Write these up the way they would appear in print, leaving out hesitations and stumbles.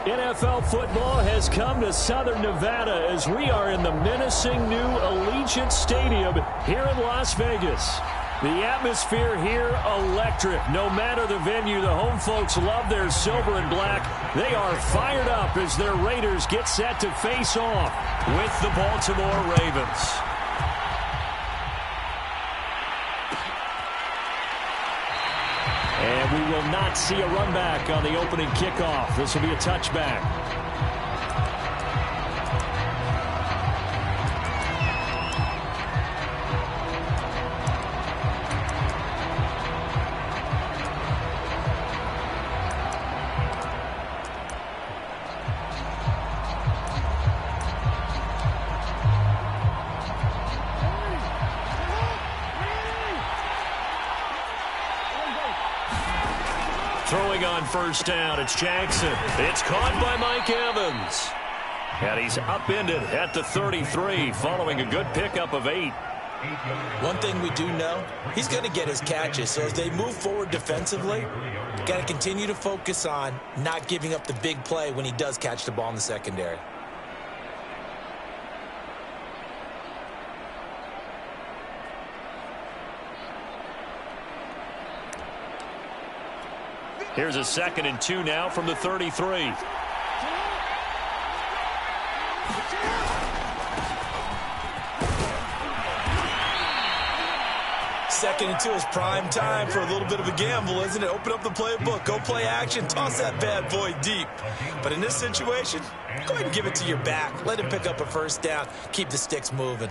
NFL football has come to Southern Nevada as we are in the menacing new Allegiant Stadium here in Las Vegas. The atmosphere here, electric. No matter the venue, the home folks love their silver and black. They are fired up as their Raiders get set to face off with the Baltimore Ravens. And we will not see a run back on the opening kickoff. This will be a touchback. Throwing on first down, it's Jackson. It's caught by Mike Evans. And he's upended at the 33 following a good pickup of 8. One thing we do know, he's going to get his catches. So as they move forward defensively, got to continue to focus on not giving up the big play when he does catch the ball in the secondary. Here's a 2nd and 2 now from the 33. Second and 2 is prime time for a little bit of a gamble, isn't it? Open up the playbook, go play action, toss that bad boy deep. But in this situation, go ahead and give it to your back. Let him pick up a first down. Keep the sticks moving.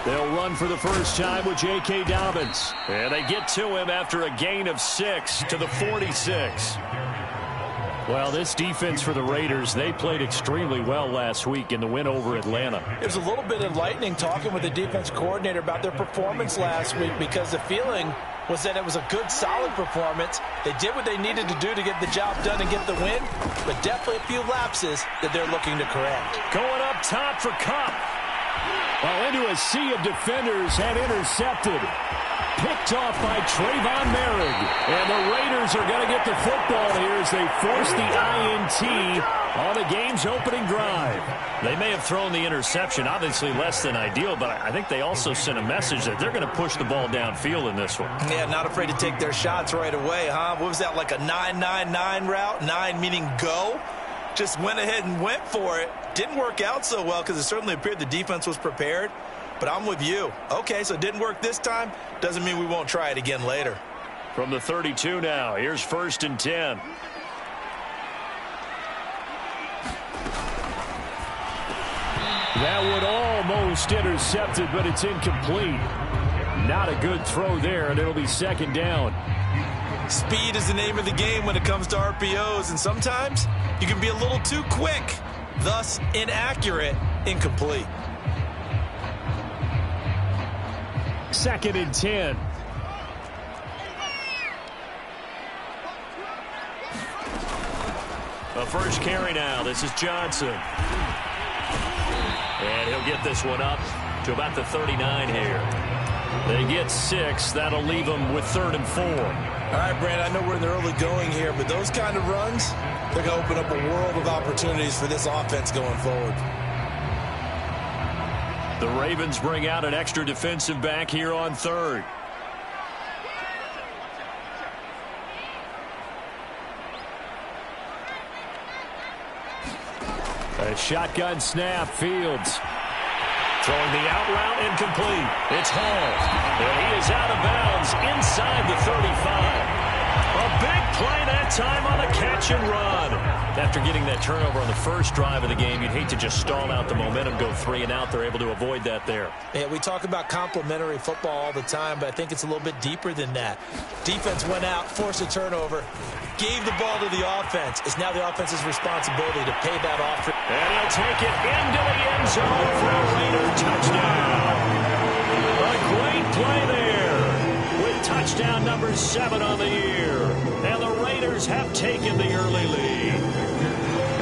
They'll run for the first time with J.K. Dobbins. And they get to him after a gain of 6 to the 46. Well, this defense for the Raiders, they played extremely well last week in the win over Atlanta. It was a little bit enlightening talking with the defense coordinator about their performance last week because the feeling was that it was a good, solid performance. They did what they needed to do to get the job done and get the win, but definitely a few lapses that they're looking to correct. Going up top for Kupp. Well, into a sea of defenders and intercepted. Picked off by Trayvon Merrick. And the Raiders are going to get the football here as they force the INT on the game's opening drive. They may have thrown the interception, obviously less than ideal, but I think they also sent a message that they're going to push the ball downfield in this one. Yeah, not afraid to take their shots right away, huh? What was that, like a 9-9-9 route? 9 meaning go? Just went ahead and went for it. Didn't work out so well because it certainly appeared the defense was prepared. But I'm with you. Okay, so it didn't work this time. Doesn't mean we won't try it again later. From the 32 now, here's 1st and 10. That one almost intercepted, but it's incomplete. Not a good throw there, and it'll be 2nd down. Speed is the name of the game when it comes to RPOs, and sometimes you can be a little too quick, thus inaccurate, incomplete. 2nd and 10. A first carry now. This is Johnson. And he'll get this one up to about the 39 here. They get 6. That'll leave them with 3rd and 4. All right, Brand, I know we're in the early going here, but those kind of runs, they're going to open up a world of opportunities for this offense going forward. The Ravens bring out an extra defensive back here on 3rd. A shotgun snap, Fields. Throwing the out route, incomplete. It's Hall. And he is out of bounds inside the 35. A big play that time on the catch and run. After getting that turnover on the first drive of the game, you'd hate to just stall out the momentum, go 3 and out. They're able to avoid that there. Yeah, we talk about complementary football all the time, but I think it's a little bit deeper than that. Defense went out, forced a turnover, gave the ball to the offense. It's now the offense's responsibility to pay that off. And he'll take it into the end zone for a Raider touchdown. A great play there with touchdown number 7 on the year. And the Raiders have taken the early lead.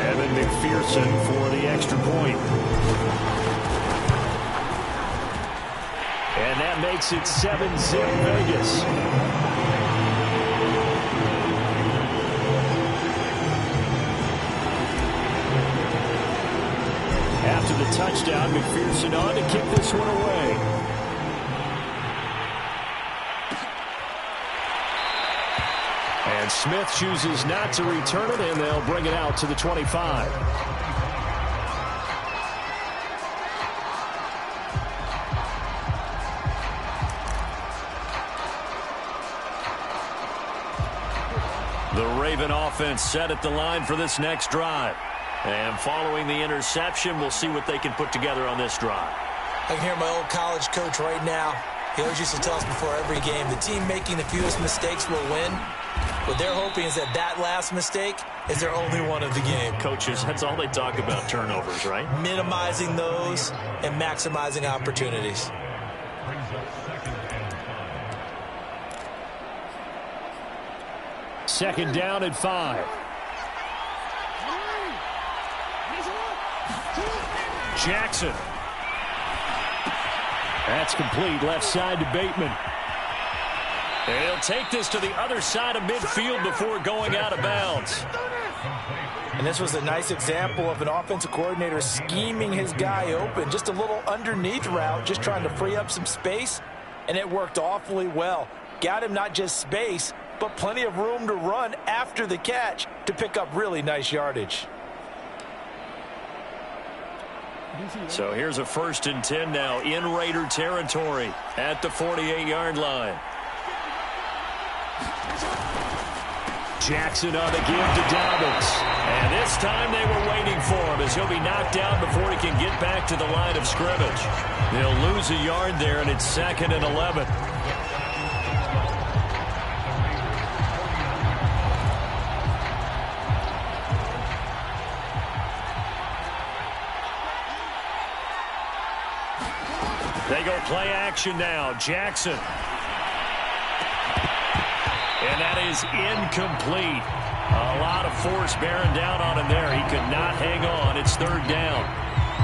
And the McPherson for the extra point. And that makes it 7-zip Vegas. After the touchdown, McPherson on to kick this one away. And Smith chooses not to return it, and they'll bring it out to the 25. The Raven offense set at the line for this next drive. And following the interception, we'll see what they can put together on this drive. I can hear my old college coach right now. He always used to tell us before every game, the team making the fewest mistakes will win. What they're hoping is that that last mistake is their only one of the game. Coaches, that's all they talk about, turnovers, right? Minimizing those and maximizing opportunities. Second down at 5. Jackson. That's complete, left side to Bateman. And he'll take this to the other side of midfield before going out of bounds. And this was a nice example of an offensive coordinator scheming his guy open. Just a little underneath route, just trying to free up some space, and it worked awfully well. Got him not just space, but plenty of room to run after the catch to pick up really nice yardage. So here's a 1st and 10 now in Raider territory at the 48-yard line. Jackson on the give to Dobbins. And this time they were waiting for him as he'll be knocked down before he can get back to the line of scrimmage. They'll lose a yard there, and it's 2nd and 11. They go play action now. Jackson. And that is incomplete. A lot of force bearing down on him there. He could not hang on. It's 3rd down.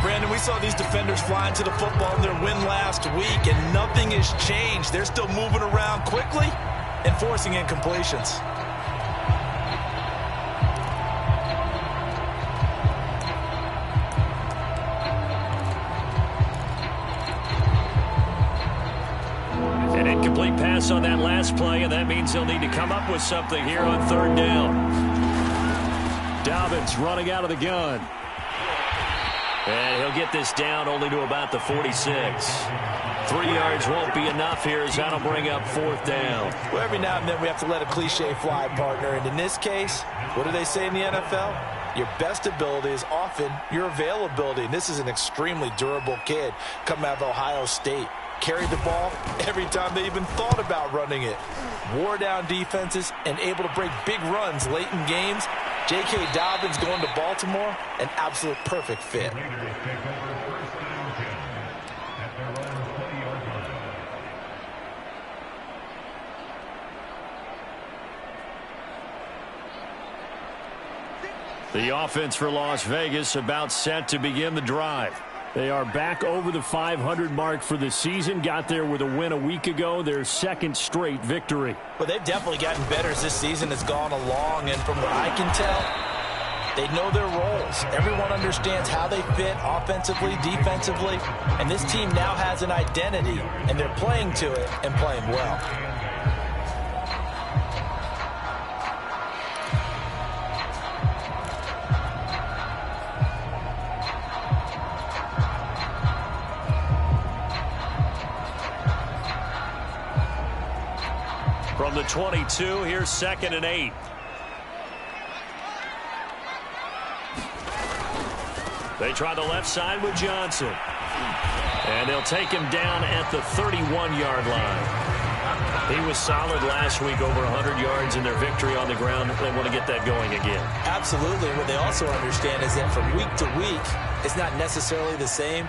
Brandon, we saw these defenders flying to the football in their win last week, and nothing has changed. They're still moving around quickly and forcing incompletions. Pass on that last play, and that means they'll need to come up with something here on 3rd down. Dobbins running out of the gun. And he'll get this down only to about the 46. 3 yards won't be enough here as that'll bring up 4th down. Well, every now and then we have to let a cliche fly, partner. And in this case, what do they say in the NFL? Your best ability is often your availability. And this is an extremely durable kid coming out of Ohio State. Carried the ball every time they even thought about running it. Wore down defenses and able to break big runs late in games. J.K. Dobbins going to Baltimore, an absolute perfect fit. The offense for Las Vegas about set to begin the drive. They are back over the 500 mark for the season. Got there with a win a week ago. Their 2nd straight victory. Well, they've definitely gotten better as this season has gone along. And from what I can tell, they know their roles. Everyone understands how they fit offensively, defensively. And this team now has an identity. And they're playing to it and playing well. From the 22, here's 2nd and 8. They try the left side with Johnson. And they'll take him down at the 31-yard line. He was solid last week, over 100 yards in their victory on the ground. They want to get that going again. Absolutely. What they also understand is that from week to week, it's not necessarily the same.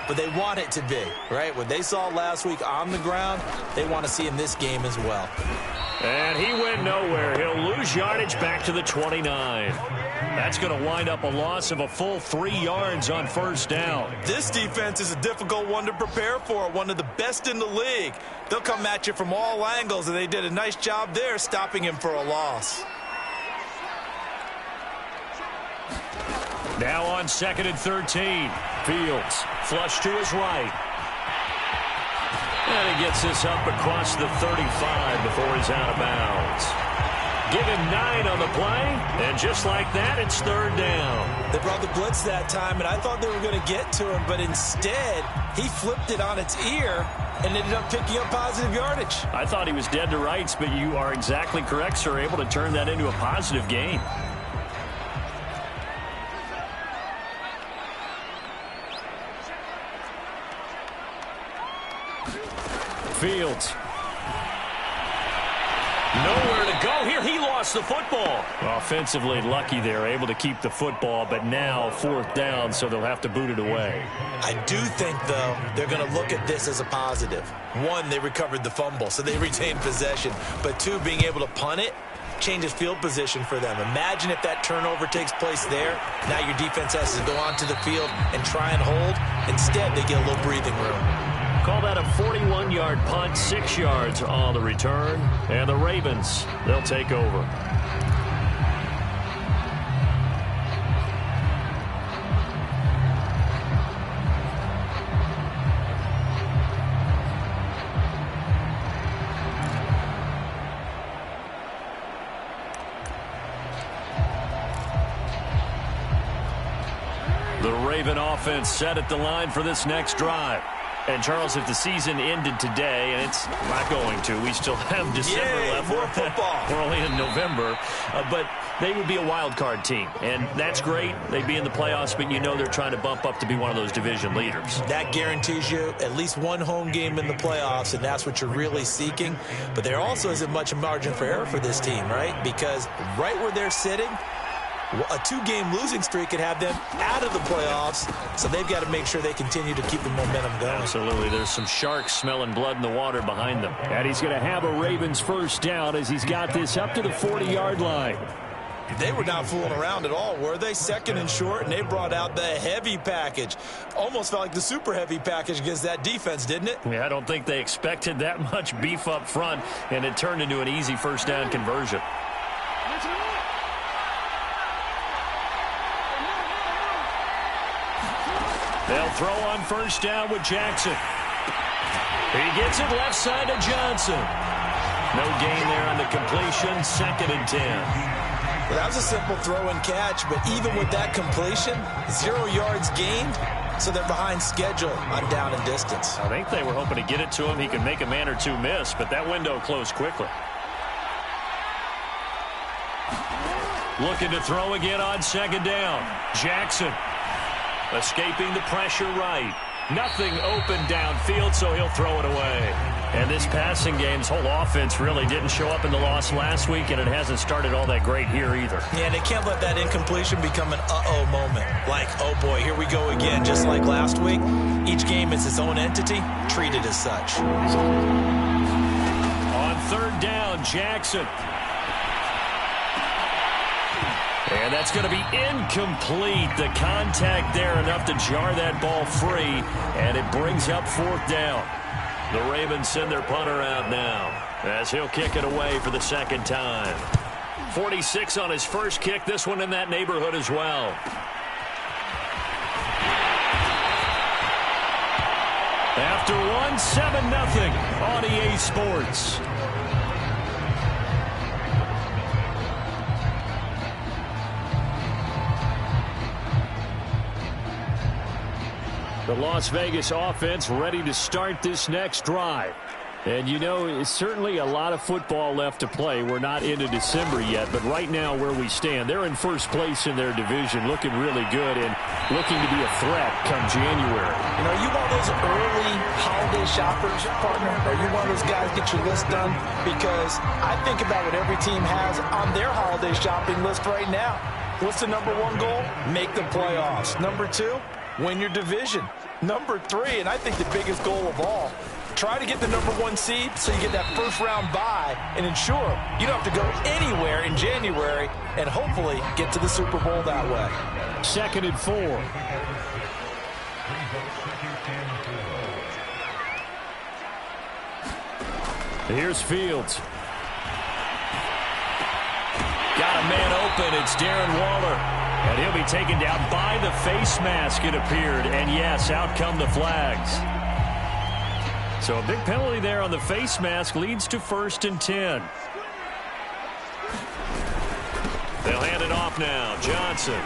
but they want it to be, right? What they saw last week on the ground, they want to see in this game as well. And he went nowhere. He'll lose yardage back to the 29. That's going to wind up a loss of a full 3 yards on first down. This defense is a difficult one to prepare for, one of the best in the league. They'll come at you from all angles, and they did a nice job there stopping him for a loss. Now on 2nd and 13. Fields flush to his right. And he gets this up across the 35 before he's out of bounds. Give him 9 on the play, and just like that, it's 3rd down. They brought the blitz that time, and I thought they were going to get to him, but instead, he flipped it on its ear and ended up picking up positive yardage. I thought he was dead to rights, but you are exactly correct, sir, able to turn that into a positive gain. Fields. Nowhere to go here. He lost the football. Offensively lucky they're able to keep the football, but now 4th down, so they'll have to boot it away. I do think, though, they're going to look at this as a positive. 1, they recovered the fumble, so they retained possession. But 2, being able to punt it changes field position for them. Imagine if that turnover takes place there. Now your defense has to go onto the field and try and hold. Instead, they get a little breathing room. Call that a 41-yard punt, 6 yards on the return. And the Ravens, they'll take over. The Raven offense set at the line for this next drive. And, Charles, if the season ended today, and it's not going to, we still have December left. More football. We're only in November. But they would be a wild card team, and that's great. They'd be in the playoffs, but you know they're trying to bump up to be one of those division leaders. That guarantees you at least one home game in the playoffs, and that's what you're really seeking. But there also isn't much margin for error for this team, right? Because right where they're sitting, a 2-game losing streak could have them out of the playoffs, so they've got to make sure they continue to keep the momentum going. Absolutely. There's some sharks smelling blood in the water behind them. And he's going to have a Ravens first down as he's got this up to the 40-yard line. They were not fooling around at all, were they? 2nd and short, and they brought out the heavy package. Almost felt like the super heavy package against that defense, didn't it? Yeah, I don't think they expected that much beef up front, and it turned into an easy first down conversion. They'll throw on first down with Jackson. He gets it left side to Johnson. No gain there on the completion. 2nd and 10. Well, that was a simple throw and catch, but even with that completion, 0 yards gained, so they're behind schedule on down and distance. I think they were hoping to get it to him. He could make a man or two miss, but that window closed quickly. Looking to throw again on 2nd down. Jackson escaping the pressure right. Nothing open downfield, so he'll throw it away. And this passing game's whole offense really didn't show up in the loss last week, and it hasn't started all that great here either. Yeah, they can't let that incompletion become an uh-oh moment. Like, oh boy, here we go again. Just like last week, each game is its own entity, treated as such. On 3rd down, Jackson. And that's going to be incomplete. The contact there enough to jar that ball free, and it brings up 4th down. The Ravens send their punter out now as he'll kick it away for the 2nd time. 46 on his first kick. This one in that neighborhood as well. After 7-0 on EA Sports. The Las Vegas offense ready to start this next drive. And, you know, it's certainly a lot of football left to play. We're not into December yet, but right now where we stand, they're in first place in their division, looking really good and looking to be a threat come January. You know, you one of those early holiday shoppers, partner? Are you one of those guys get your list done? Because I think about what every team has on their holiday shopping list right now. What's the #1 goal? Make the playoffs. #2, win your division. Number 3, and I think the biggest goal of all. Try to get the number 1 seed so you get that first-round bye and ensure you don't have to go anywhere in January and hopefully get to the Super Bowl that way. 2nd and 4. Here's Fields. Got a man open. It's Darren Waller. And he'll be taken down by the face mask, it appeared. And, yes, out come the flags. So a big penalty there on the face mask leads to 1st and 10. They'll hand it off now. Johnson.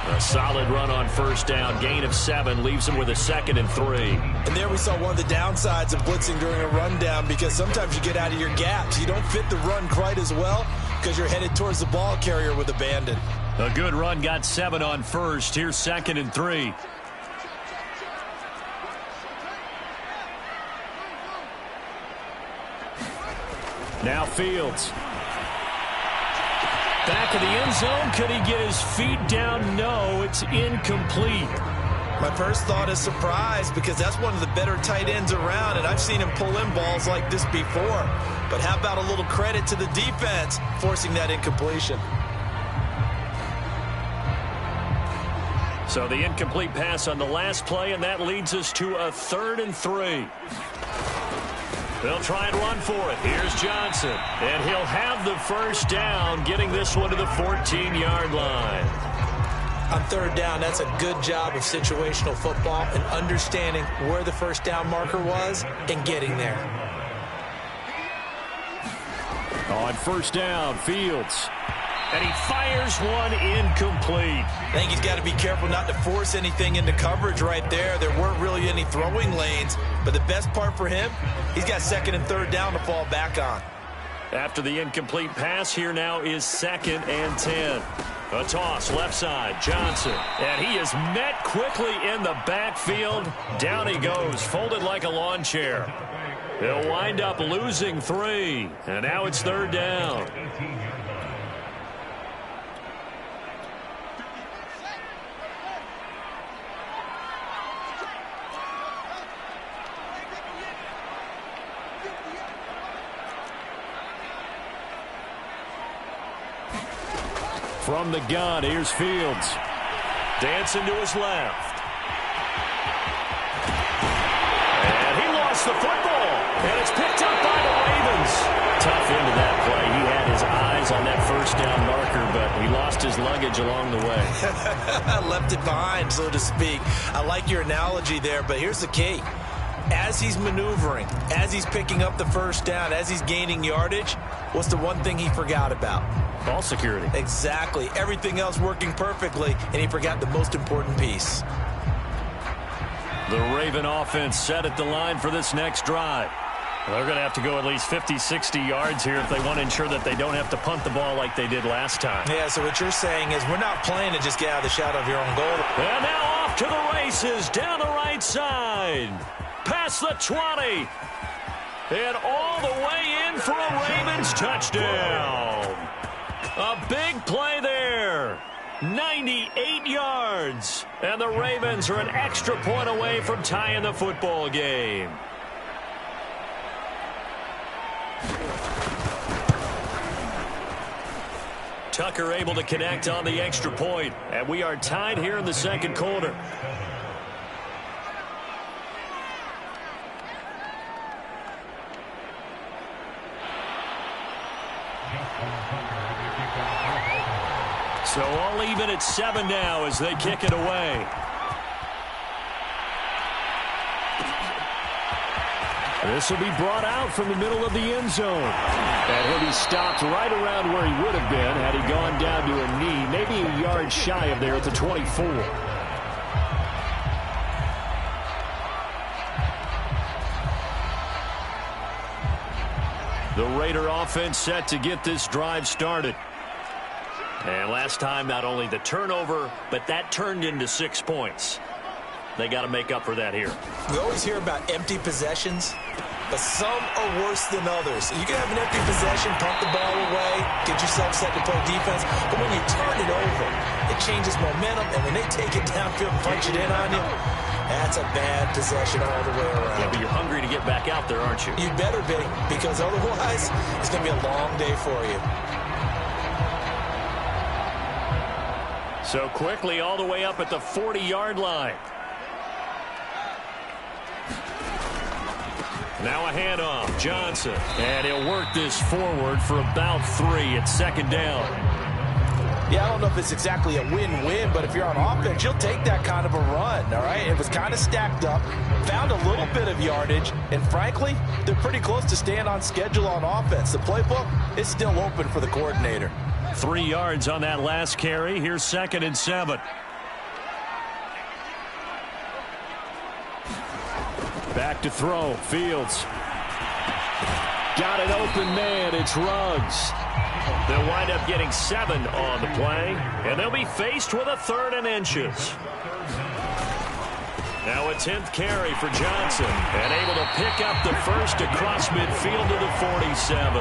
A solid run on 1st down. Gain of 7 leaves him with a 2nd and 3. And there we saw one of the downsides of blitzing during a rundown, because sometimes you get out of your gaps. You don't fit the run quite as well because you're headed towards the ball carrier with abandon. A good run got 7 on 1st. Here's 2nd and 3. Now Fields. Back of the end zone. Could he get his feet down? No, it's incomplete. My first thought is surprise, because that's one of the better tight ends around, and I've seen him pull in balls like this before. But how about a little credit to the defense forcing that incompletion? So the incomplete pass on the last play, and that leads us to a 3rd and 3. They'll try and run for it. Here's Johnson. And he'll have the 1st down, getting this one to the 14-yard line. On 3rd down, that's a good job of situational football and understanding where the 1st down marker was and getting there. On 1st down, Fields. And he fires one incomplete. I think he's got to be careful not to force anything into coverage right there. There weren't really any throwing lanes. But the best part for him, he's got 2nd and 3rd down to fall back on. After the incomplete pass, here now is 2nd and 10. A toss, left side, Johnson. And he is met quickly in the backfield. Down he goes, folded like a lawn chair. They'll wind up losing 3. And now it's 3rd down. From the gun, here's Fields. Dancing to his left. And he lost the football. And it's picked up by the Ravens. Tough into that play. He had his eyes on that 1st down marker, but he lost his luggage along the way. Left it behind, so to speak. I like your analogy there, but here's the key. As he's maneuvering, as he's picking up the 1st down, as he's gaining yardage, what's the one thing he forgot about? Ball security. Exactly. Everything else working perfectly, and he forgot the most important piece. The Raven offense set at the line for this next drive. They're going to have to go at least 50, 60 yards here if they want to ensure that they don't have to punt the ball like they did last time. Yeah, so what you're saying is we're not playing to just get out of the shadow of your own goal. And now off to the races down the right side. Past the 20. And all the way in for a Ravens touchdown. A big play there. 98 yards. And the Ravens are an extra point away from tying the football game. Tucker able to connect on the extra point. And we are tied here in the 2nd quarter. So all even at 7 now as they kick it away. This will be brought out from the middle of the end zone. And he'll be stopped right around where he would have been had he gone down to a knee, maybe a yard shy of there at the 24. The Raider offense set to get this drive started. And last time, not only the turnover, but that turned into 6 points. They got to make up for that here. We always hear about empty possessions. but some are worse than others. You can have an empty possession, pump the ball away, get yourself set to play defense, but when you turn it over, it changes momentum, and when they take it downfield and punch it in on you, that's a bad possession all the way around. Yeah, but you're hungry to get back out there, aren't you? You better be, because otherwise, it's going to be a long day for you. So quickly all the way up at the 40-yard line. Now a handoff, Johnson. And he'll work this forward for about 3 at second down. Yeah, I don't know if it's exactly a win-win, but if you're on offense, you'll take that kind of a run, all right? It was kind of stacked up, found a little bit of yardage, and frankly, they're pretty close to staying on schedule on offense. The playbook is still open for the coordinator. 3 yards on that last carry. Here's 2nd and 7. Back to throw. Fields. Got an open man. It's Ruggs. They'll wind up getting 7 on the play, and they'll be faced with a 3rd and inches. Now a 10th carry for Johnson, and able to pick up the first across midfield to the 47.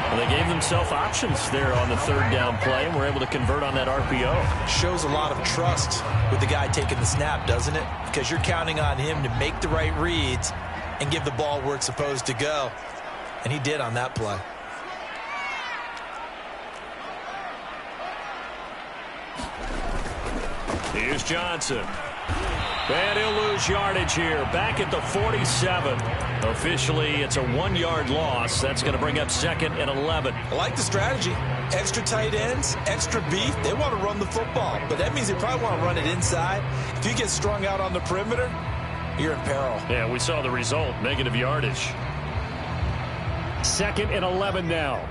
Well, they gave themselves options there on the 3rd down play, and were able to convert on that RPO. Shows a lot of trust with the guy taking the snap, doesn't it? Because you're counting on him to make the right reads and give the ball where it's supposed to go. And he did on that play. Here's Johnson. And he'll lose yardage here. Back at the 47. Officially, it's a 1-yard loss. That's going to bring up 2nd and 11. I like the strategy. Extra tight ends, extra beef. They want to run the football, but that means they probably want to run it inside. If you get strung out on the perimeter, you're in peril. Yeah, we saw the result. Negative yardage. 2nd and 11 now.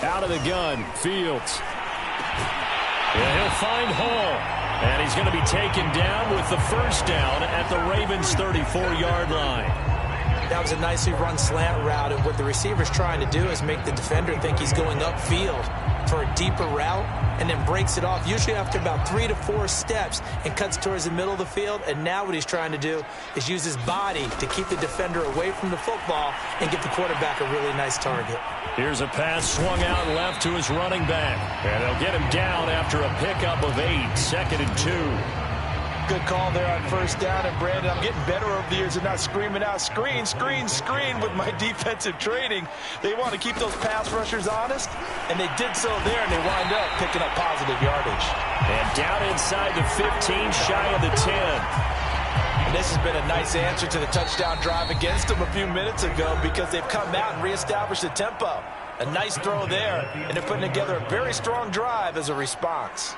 Out of the gun, Fields. Yeah, he'll find Hall. And he's going to be taken down with the first down at the Ravens' 34-yard line. That was a nicely run slant route, and what the receiver's trying to do is make the defender think he's going upfield for a deeper route, and then breaks it off, usually after about 3 to 4 steps, and cuts towards the middle of the field. And now what he's trying to do is use his body to keep the defender away from the football and get the quarterback a really nice target. Here's a pass swung out left to his running back, and they'll get him down after a pickup of 8, 2nd and 2. Good call there on first down, and Brandon, I'm getting better over the years of not screaming out, screen, screen, screen with my defensive training. They want to keep those pass rushers honest, and they did so there, and they wind up picking up positive yardage. And down inside the 15, shy of the 10. And this has been a nice answer to the touchdown drive against them a few minutes ago, because they've come out and reestablished the tempo. A nice throw there, and they're putting together a very strong drive as a response.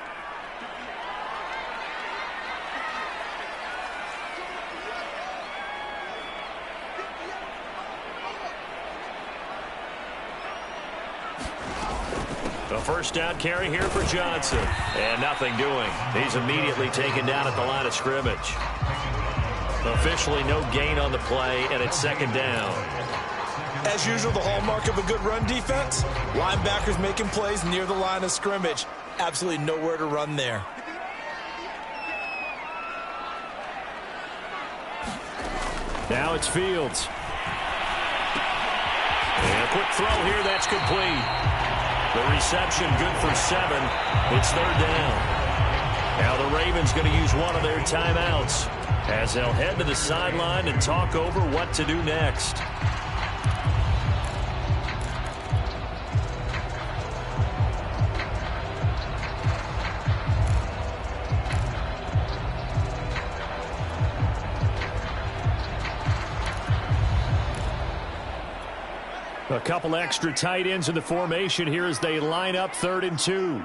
A first down carry here for Johnson. And nothing doing. He's immediately taken down at the line of scrimmage. Officially no gain on the play, and it's 2nd down. As usual, the hallmark of a good run defense, linebackers making plays near the line of scrimmage. Absolutely nowhere to run there. Now it's Fields. And a quick throw here, that's complete. The reception good for 7. It's 3rd down. Now the Ravens going to use one of their timeouts as they'll head to the sideline and talk over what to do next. A couple extra tight ends in the formation here as they line up 3rd and 2.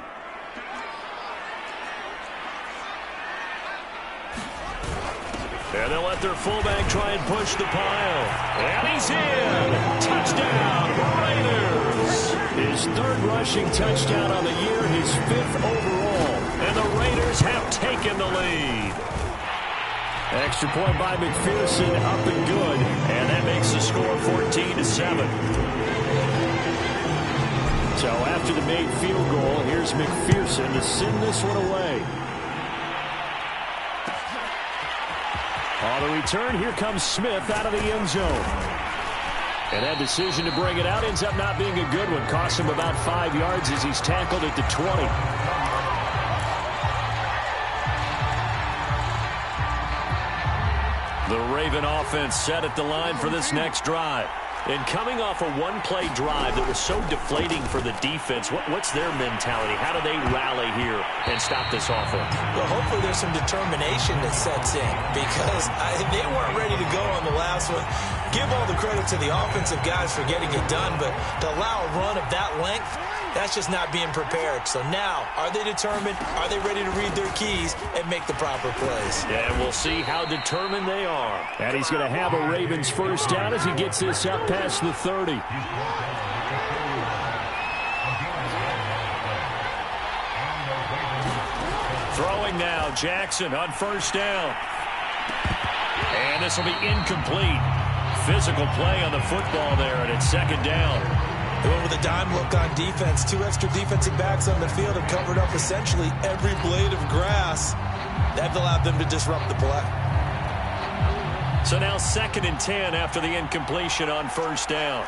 And they'll let their fullback try and push the pile. And he's in. Touchdown, Raiders. His 3rd rushing touchdown on the year, his 5th overall. And the Raiders have taken the lead. Extra point by McPherson, up and good. And that makes the score 14-7. So after the made field goal, here's McPherson to send this one away. On the return, here comes Smith out of the end zone. And that decision to bring it out ends up not being a good one. Costs him about 5 yards as he's tackled at the 20. The Raven offense set at the line for this next drive. And coming off a one-play drive that was so deflating for the defense, what's their mentality? How do they rally here and stop this offense? Well, hopefully there's some determination that sets in because they weren't ready to go on the last one. Give all the credit to the offensive guys for getting it done, but to allow a run of that length, that's just not being prepared. So now, are they determined? Are they ready to read their keys and make the proper plays? Yeah, and we'll see how determined they are. And he's going to have a Ravens first down as he gets this up past the 30. Throwing now, Jackson on first down. And this will be incomplete. Physical play on the football there, and it's second down. They went with a dime look on defense. 2 extra defensive backs on the field have covered up essentially every blade of grass. That allowed them to disrupt the play. So now 2nd and 10 after the incompletion on first down.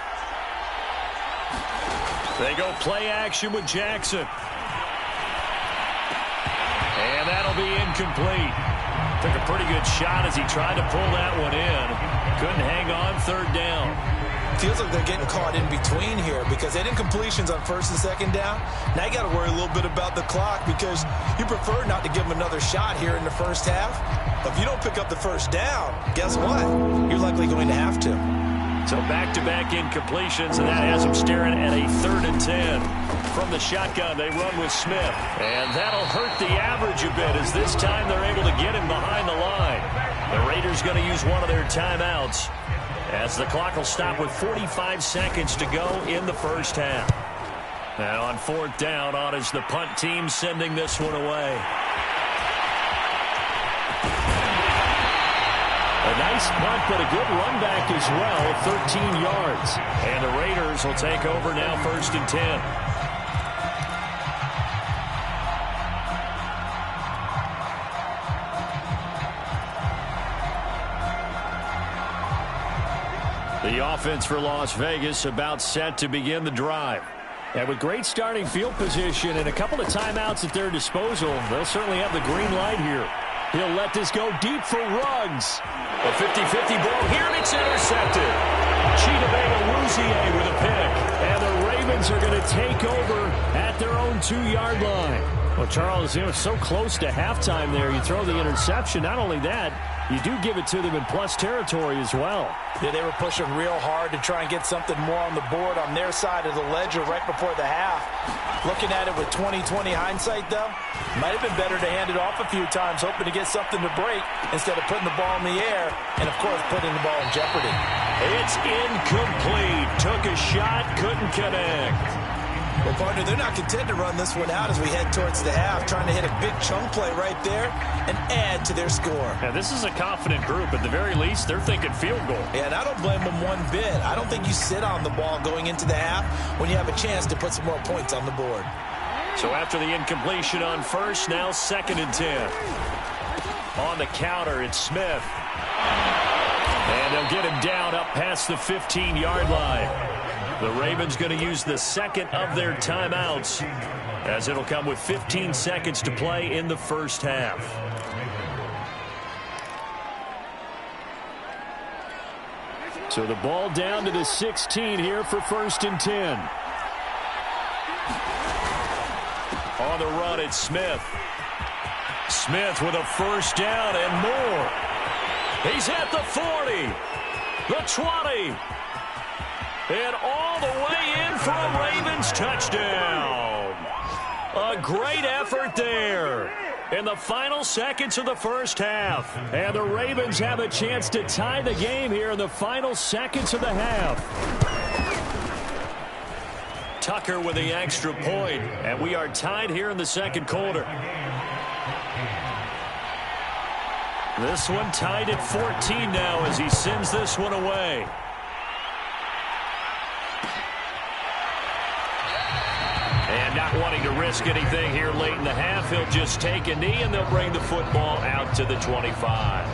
They go play action with Jackson. And that'll be incomplete. Took a pretty good shot as he tried to pull that one in. Couldn't hang on, 3rd down. Feels like they're getting caught in between here because they had incompletions on 1st and 2nd down. Now you got to worry a little bit about the clock because you prefer not to give them another shot here in the first half. But if you don't pick up the first down, guess what? You're likely going to have to. So back-to-back incompletions, and that has them staring at a 3rd and 10. From the shotgun, they run with Smith. And that'll hurt the average a bit as this time they're able to get him behind the line. The Raiders going to use one of their timeouts as the clock will stop with 45 seconds to go in the first half. And on 4th down, on is the punt team sending this one away. A nice punt, but a good run back as well, 13 yards. And the Raiders will take over now 1st and 10. The offense for Las Vegas about set to begin the drive. And with great starting field position and a couple of timeouts at their disposal, they'll certainly have the green light here. He'll let this go deep for Ruggs. A 50-50 ball here, and it's intercepted. Chidobe Awuzie with a pick. And the Ravens are going to take over at their own 2-yard line. Well, Charles, it was so close to halftime there. You throw the interception. Not only that, you do give it to them in plus territory as well. Yeah, they were pushing real hard to try and get something more on the board on their side of the ledger right before the half. Looking at it with 20/20 hindsight, though, might have been better to hand it off a few times, hoping to get something to break instead of putting the ball in the air and, of course, putting the ball in jeopardy. It's incomplete. Took a shot, couldn't connect. Well, partner, they're not content to run this one out as we head towards the half, trying to hit a big chunk play right there and add to their score. Now, this is a confident group. At the very least, they're thinking field goal. Yeah, and I don't blame them one bit. I don't think you sit on the ball going into the half when you have a chance to put some more points on the board. So after the incompletion on 1st, now 2nd and 10. On the counter, it's Smith. And they'll get him down up past the 15-yard line. The Ravens going to use the 2nd of their timeouts as it'll come with 15 seconds to play in the first half. So the ball down to the 16 here for 1st and 10. On the run, it's Smith. Smith with a first down and more. He's at the 40, the 20. And all the way in for a Ravens touchdown. A great effort there in the final seconds of the first half. And the Ravens have a chance to tie the game here in the final seconds of the half. Tucker with the extra point, and we are tied here in the second quarter. This one tied at 14 now as he sends this one away. And not wanting to risk anything here late in the half, he'll just take a knee, and they'll bring the football out to the 25.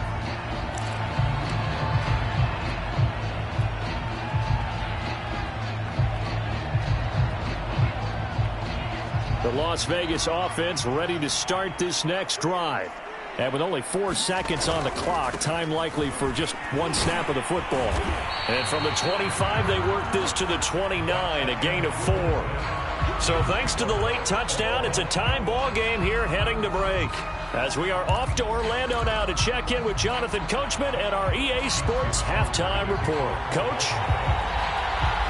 The Las Vegas offense ready to start this next drive. And with only 4 seconds on the clock, time likely for just one snap of the football. And from the 25, they work this to the 29, a gain of 4. So thanks to the late touchdown, it's a time ball game here heading to break. As we are off to Orlando now to check in with Jonathan Coachman at our EA Sports Halftime Report. Coach?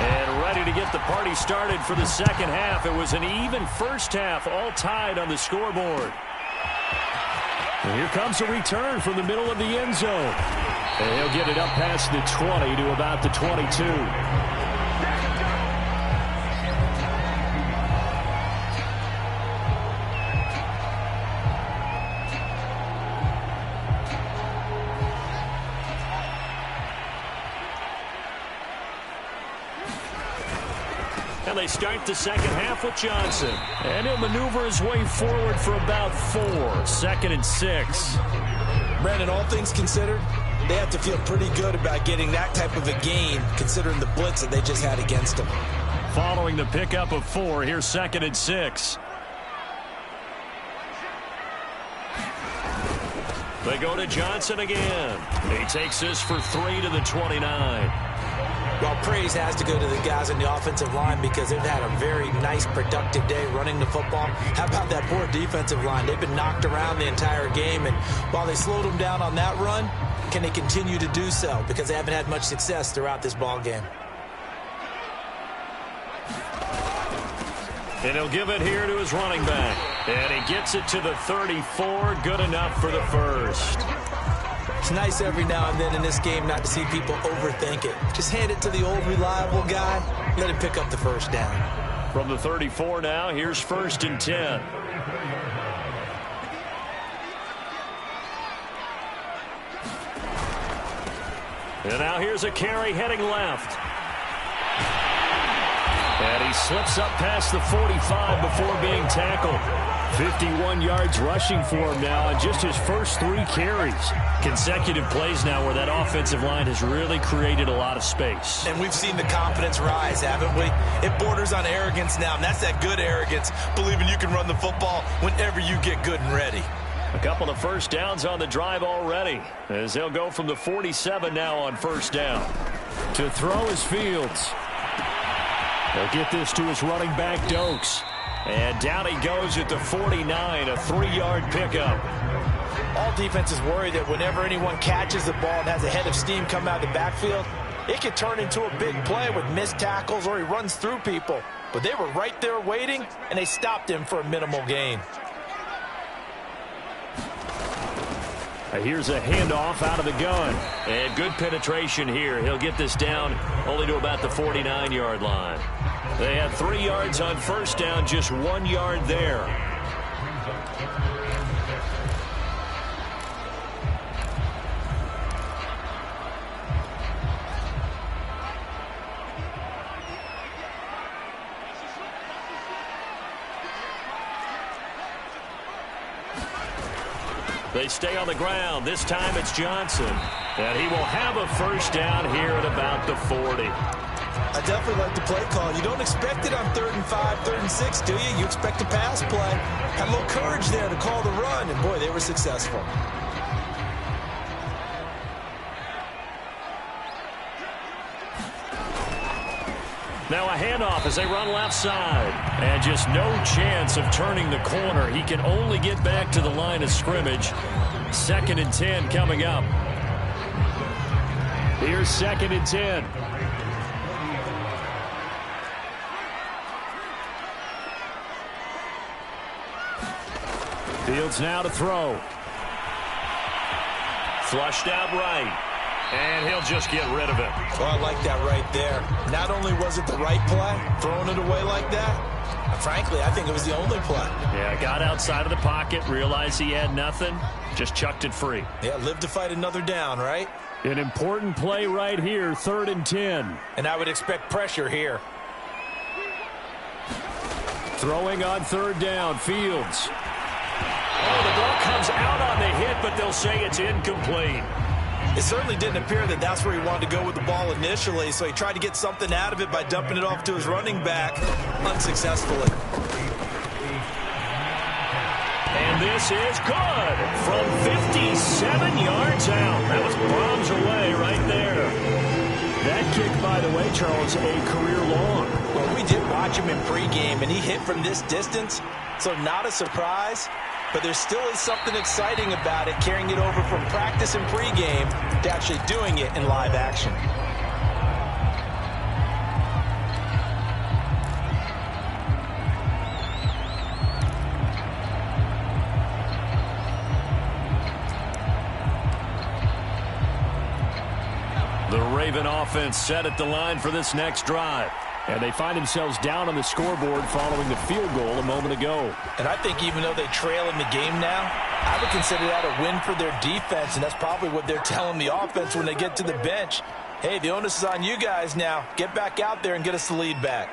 And ready to get the party started for the second half. It was an even first half, all tied on the scoreboard. And here comes a return from the middle of the end zone. And he'll get it up past the 20 to about the 22. And they start the second half with Johnson. And he'll maneuver his way forward for about 4. 2nd and 6. Brandon, all things considered, they have to feel pretty good about getting that type of a gain, considering the blitz that they just had against them. Following the pickup of 4, here's 2nd and 6. They go to Johnson again. He takes this for 3 to the 29. Well, praise has to go to the guys on the offensive line because they've had a very nice, productive day running the football. How about that poor defensive line? They've been knocked around the entire game, and while they slowed them down on that run, can they continue to do so? Because they haven't had much success throughout this ball game. And he'll give it here to his running back. And he gets it to the 34. Good enough for the first. It's nice every now and then in this game not to see people overthink it. Just hand it to the old reliable guy. Let him pick up the first down. From the 34 now, here's 1st and 10. And now here's a carry heading left. And he slips up past the 45 before being tackled. 51 yards rushing for him now on just his first 3 carries. Consecutive plays now where that offensive line has really created a lot of space. And we've seen the confidence rise, haven't we? It borders on arrogance now, and that's that good arrogance, believing you can run the football whenever you get good and ready. A couple of first downs on the drive already, as they'll go from the 47 now on 1st down. To throw is Fields. They'll get this to his running back, Dokes. And down he goes at the 49, a 3-yard pickup. All defenses worry that whenever anyone catches the ball and has a head of steam come out of the backfield, it could turn into a big play with missed tackles or he runs through people. But they were right there waiting, and they stopped him for a minimal gain. Here's a handoff out of the gun. And good penetration here. He'll get this down only to about the 49-yard line. They had 3 yards on 1st down, just 1 yard there. They stay on the ground. This time it's Johnson. And he will have a first down here at about the 40. I definitely like the play call. You don't expect it on 3rd and 5, 3rd and 6, do you? You expect a pass play. Had a little courage there to call the run, and boy, they were successful. Now a handoff as they run left side. And just no chance of turning the corner. He can only get back to the line of scrimmage. 2nd and 10 coming up. Here's 2nd and 10. Fields now to throw. Flushed out right. And he'll just get rid of it. Well, I like that right there. Not only was it the right play, throwing it away like that, frankly, I think it was the only play. Yeah, got outside of the pocket, realized he had nothing, just chucked it free. Yeah, live to fight another down, right? An important play right here, 3rd and 10. And I would expect pressure here. Throwing on third down, Fields. Oh, the ball comes out on the hit, but they'll say it's incomplete. It certainly didn't appear that that's where he wanted to go with the ball initially, so he tried to get something out of it by dumping it off to his running back unsuccessfully. And this is good from 57 yards out. That was bombs away right there. That kick, by the way, Charles, a career long. Well, we did watch him in pregame, and he hit from this distance, so not a surprise. But there still is something exciting about it, carrying it over from practice and pregame to actually doing it in live action. The Raven offense set at the line for this next drive. And they find themselves down on the scoreboard following the field goal a moment ago. And I think even though they trail in the game now, I would consider that a win for their defense, and that's probably what they're telling the offense when they get to the bench. Hey, the onus is on you guys now. Get back out there and get us the lead back.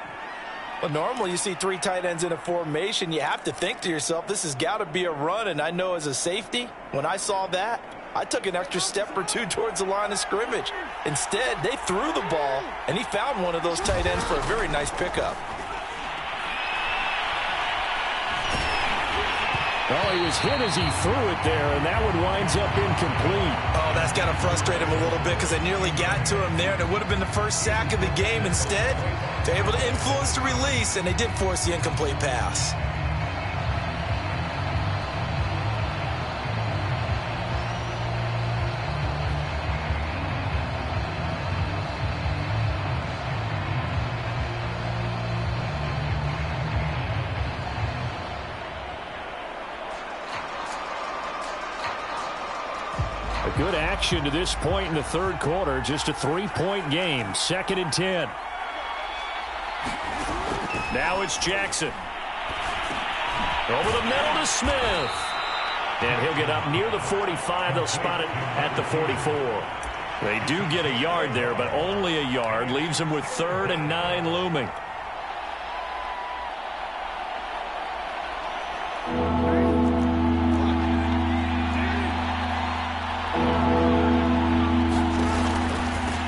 Well, normally you see three tight ends in a formation. You have to think to yourself, this has got to be a run, and I know as a safety, when I saw that, I took an extra step or two towards the line of scrimmage. Instead, they threw the ball, and he found one of those tight ends for a very nice pickup. Oh, he was hit as he threw it there, and that one winds up incomplete. Oh, that's got to frustrate him a little bit because they nearly got to him there, and it would have been the first sack of the game. Instead, they're able to influence the release, and they did force the incomplete pass. A good action to this point in the third quarter. Just a 3-point game. 2nd and 10. Now it's Jackson. Over the middle to Smith. And he'll get up near the 45. They'll spot it at the 44. They do get a yard there, but only a yard. Leaves them with 3rd and 9 looming.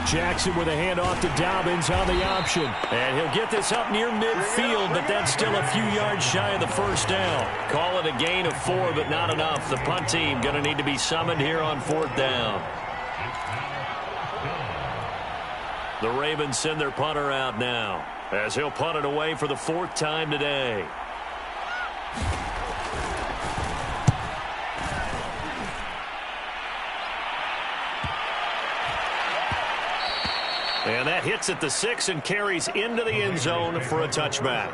Jackson with a handoff to Dobbins on the option. And he'll get this up near midfield, but that's still a few yards shy of the first down. Call it a gain of 4, but not enough. The punt team going to need to be summoned here on 4th down. The Ravens send their punter out now, as he'll punt it away for the 4th time today. And that hits at the 6 and carries into the end zone for a touchback.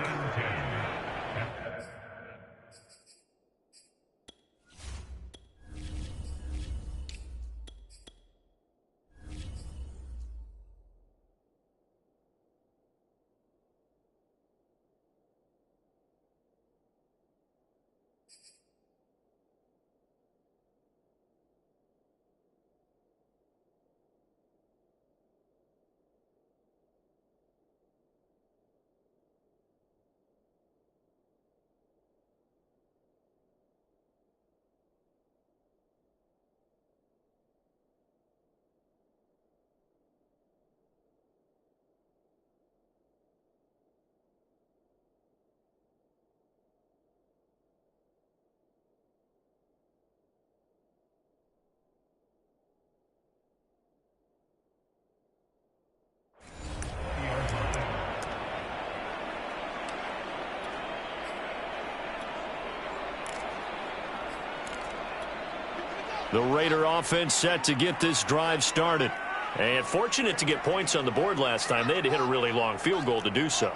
The Raider offense set to get this drive started. And fortunate to get points on the board last time. They had to hit a really long field goal to do so.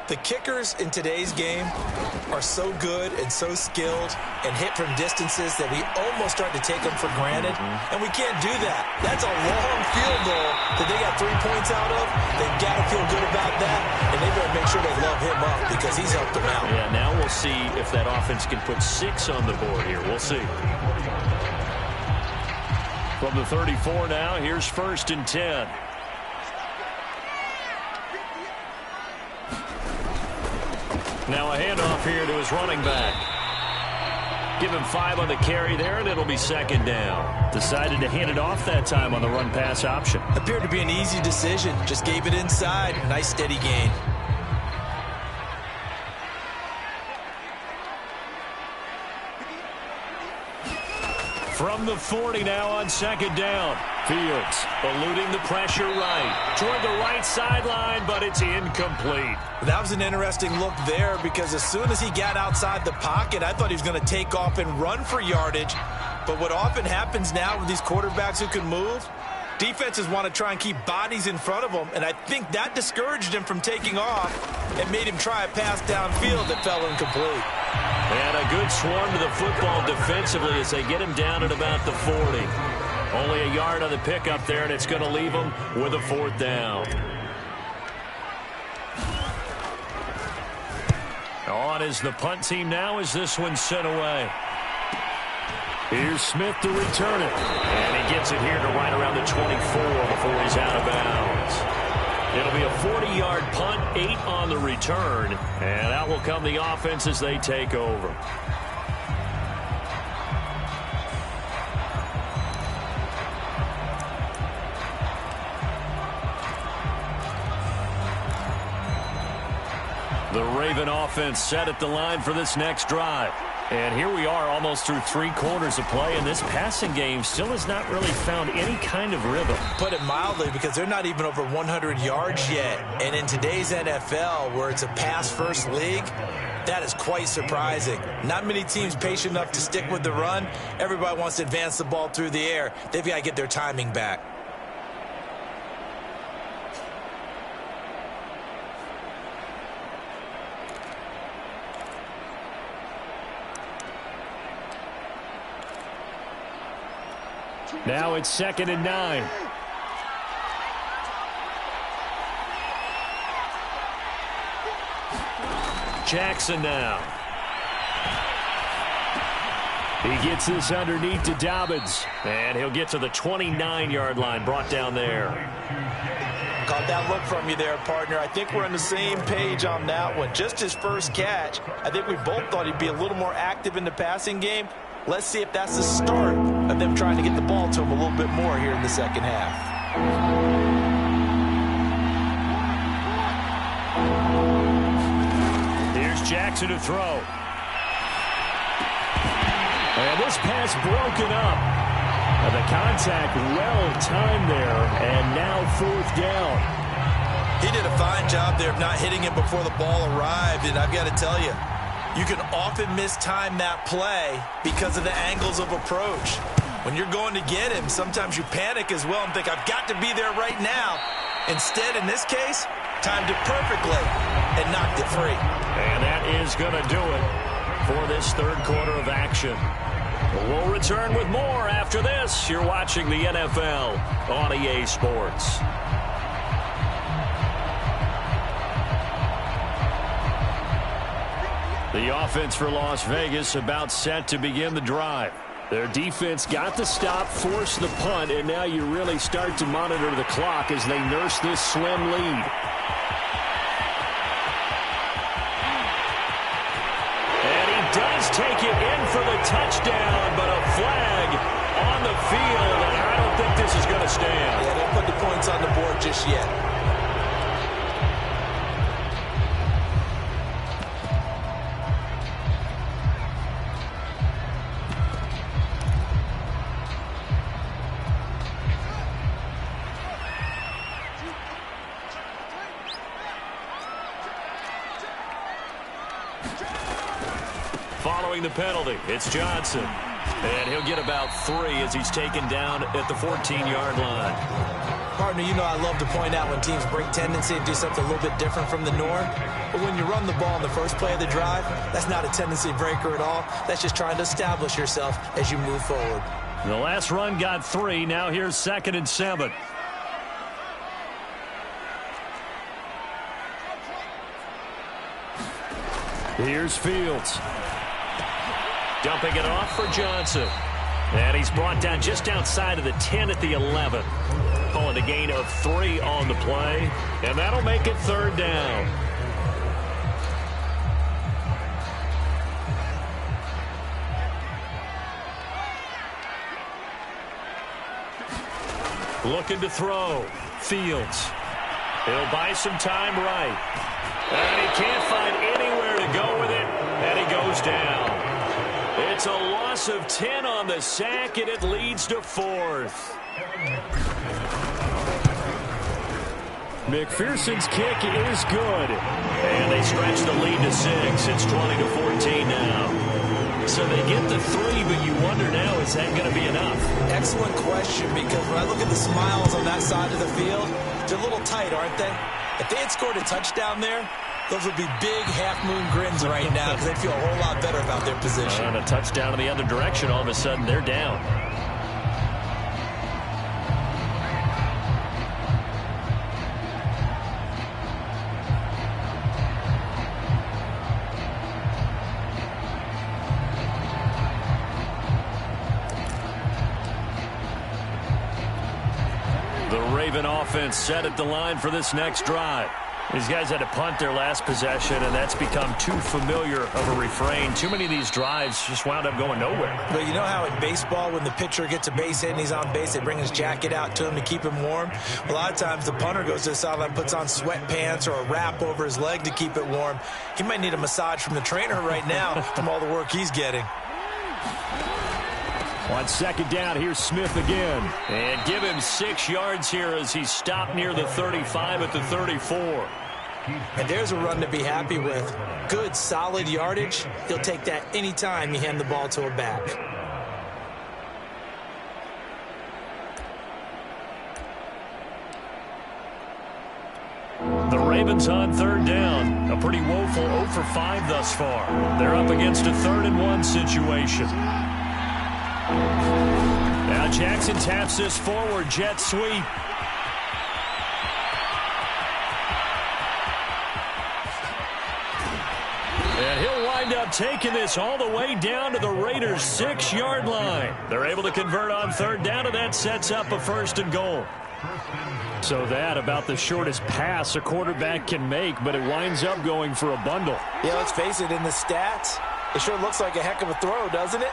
The kickers in today's game are so good and so skilled and hit from distances that we almost start to take them for granted. And we can't do that. That's a long field goal that they got 3 points out of. They've got to feel good about that. And they better make sure they love him up because he's helped them out. Yeah, now we'll see if that offense can put 6 on the board here. We'll see. From the 34 now, here's 1st and 10. Now a handoff here to his running back. Give him 5 on the carry there, and it'll be second down. Decided to hand it off that time on the run-pass option. Appeared to be an easy decision. Just gave it inside. Nice steady gain. From the 40 now on second down. Fields eluding the pressure right. Toward the right sideline, but it's incomplete. That was an interesting look there because as soon as he got outside the pocket, I thought he was going to take off and run for yardage. But what often happens now with these quarterbacks who can move, defenses want to try and keep bodies in front of them, and I think that discouraged him from taking off and made him try a pass downfield that fell incomplete. And a good swarm to the football defensively as they get him down at about the 40. Only a yard on the pickup there, and it's going to leave him with a 4th down. On is the punt team now as this one's sent away. Here's Smith to return it. And he gets it here to right around the 24 before he's out of bounds. It'll be a 40-yard punt, 8 on the return. And out will come the offense as they take over. The Raven offense set at the line for this next drive. And here we are almost through 3 quarters of play, and this passing game still has not really found any kind of rhythm. Put it mildly, because they're not even over 100 yards yet. And in today's NFL, where it's a pass-first league, that is quite surprising. Not many teams patient enough to stick with the run. Everybody wants to advance the ball through the air. They've got to get their timing back. Now it's 2nd and 9. Jackson now. He gets this underneath to Dobbins. And he'll get to the 29-yard line, brought down there. Caught that look from you there, partner. I think we're on the same page on that one. Just his first catch. I think we both thought he'd be a little more active in the passing game. Let's see if that's the start of them trying to get the ball to him a little bit more here in the second half. Here's Jackson to throw. And this pass broken up. The contact well-timed there, and now 4th down. He did a fine job there of not hitting him before the ball arrived, and I've got to tell you, you can often mistime that play because of the angles of approach. When you're going to get him, sometimes you panic as well and think, I've got to be there right now. Instead, in this case, timed it perfectly and knocked it free. And that is going to do it for this 3rd quarter of action. We'll return with more after this. You're watching the NFL on EA Sports. The offense for Las Vegas about set to begin the drive. Their defense got the stop, forced the punt, and now you really start to monitor the clock as they nurse this slim lead. And he does take it in for the touchdown, but a flag on the field, and I don't think this is going to stand. Yeah, don't put the points on the board just yet. Following the penalty, it's Johnson. And he'll get about 3 as he's taken down at the 14-yard line. Partner, you know I love to point out when teams break tendency and do something a little bit different from the norm. But when you run the ball in the first play of the drive, that's not a tendency breaker at all. That's just trying to establish yourself as you move forward. The last run got 3. Now here's 2nd and 7. Here's Fields. Dumping it off for Johnson. And he's brought down just outside of the 10 at the 11. Calling a gain of 3 on the play. And that'll make it 3rd down. Looking to throw. Fields. He'll buy some time right. And he can't find anywhere to go with it. And he goes down. It's a loss of 10 on the sack, and it leads to 4th. McPherson's kick is good. And they stretch the lead to 6. It's 20-14 now. So they get the 3, but you wonder now, is that going to be enough? Excellent question, because when I look at the smiles on that side of the field, they're a little tight, aren't they? If they had scored a touchdown there, those would be big half-moon grins right now because they'd feel a whole lot better about their position. And a touchdown in the other direction, all of a sudden they're down. The Raven offense set at the line for this next drive. These guys had to punt their last possession, and that's become too familiar of a refrain. Too many of these drives just wound up going nowhere. But you know how in baseball, when the pitcher gets a base hit and he's on base, they bring his jacket out to him to keep him warm? A lot of times the punter goes to the sideline, puts on sweatpants or a wrap over his leg to keep it warm. He might need a massage from the trainer right now from all the work he's getting. On second down, here's Smith again. And give him 6 yards here as he's stopped near the 35 at the 34. And there's a run to be happy with. Good, solid yardage. He'll take that anytime you hand the ball to a back. The Ravens on third down. A pretty woeful 0 for 5 thus far. They're up against a 3rd and 1 situation. Now Jackson taps this forward, jet sweep. And he'll wind up taking this all the way down to the Raiders' 6-yard line. They're able to convert on third down, and that sets up a 1st and goal. So that about the shortest pass a quarterback can make, but it winds up going for a bundle. Yeah, let's face it, in the stats, it sure looks like a heck of a throw, doesn't it?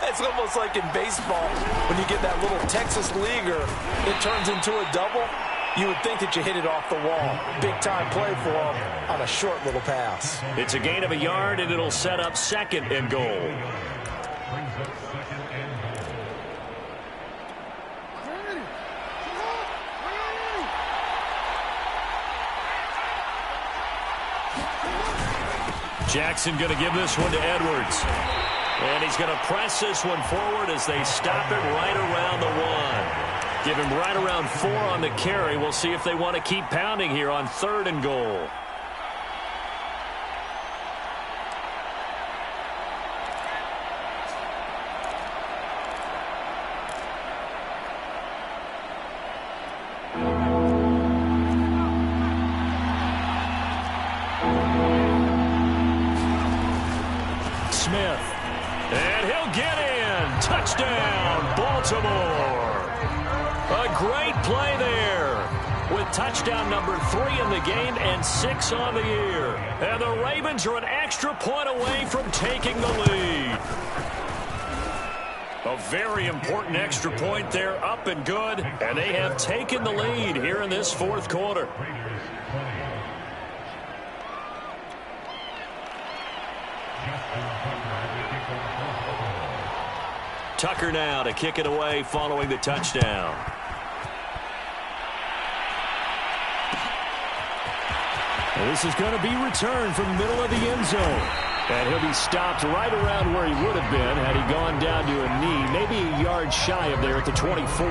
It's almost like in baseball when you get that little Texas leaguer, it turns into a double. You would think that you hit it off the wall. Big-time play for him on a short little pass. It's a gain of a yard, and it'll set up 2nd and goal. Jackson going to give this one to Edwards. And he's going to press this one forward as they stop it right around the 1. Give him right around 4 on the carry. We'll see if they want to keep pounding here on 3rd and goal. Smith, and he'll get in. Touchdown, Baltimore. A great play there with touchdown number 3 in the game and 6 on the year. And the Ravens are an extra point away from taking the lead. A very important extra point there, up and good, and they have taken the lead here in this 4th quarter. Tucker now to kick it away following the touchdown. Well, this is going to be returned from the middle of the end zone. And he'll be stopped right around where he would have been had he gone down to a knee, maybe a yard shy of there at the 24.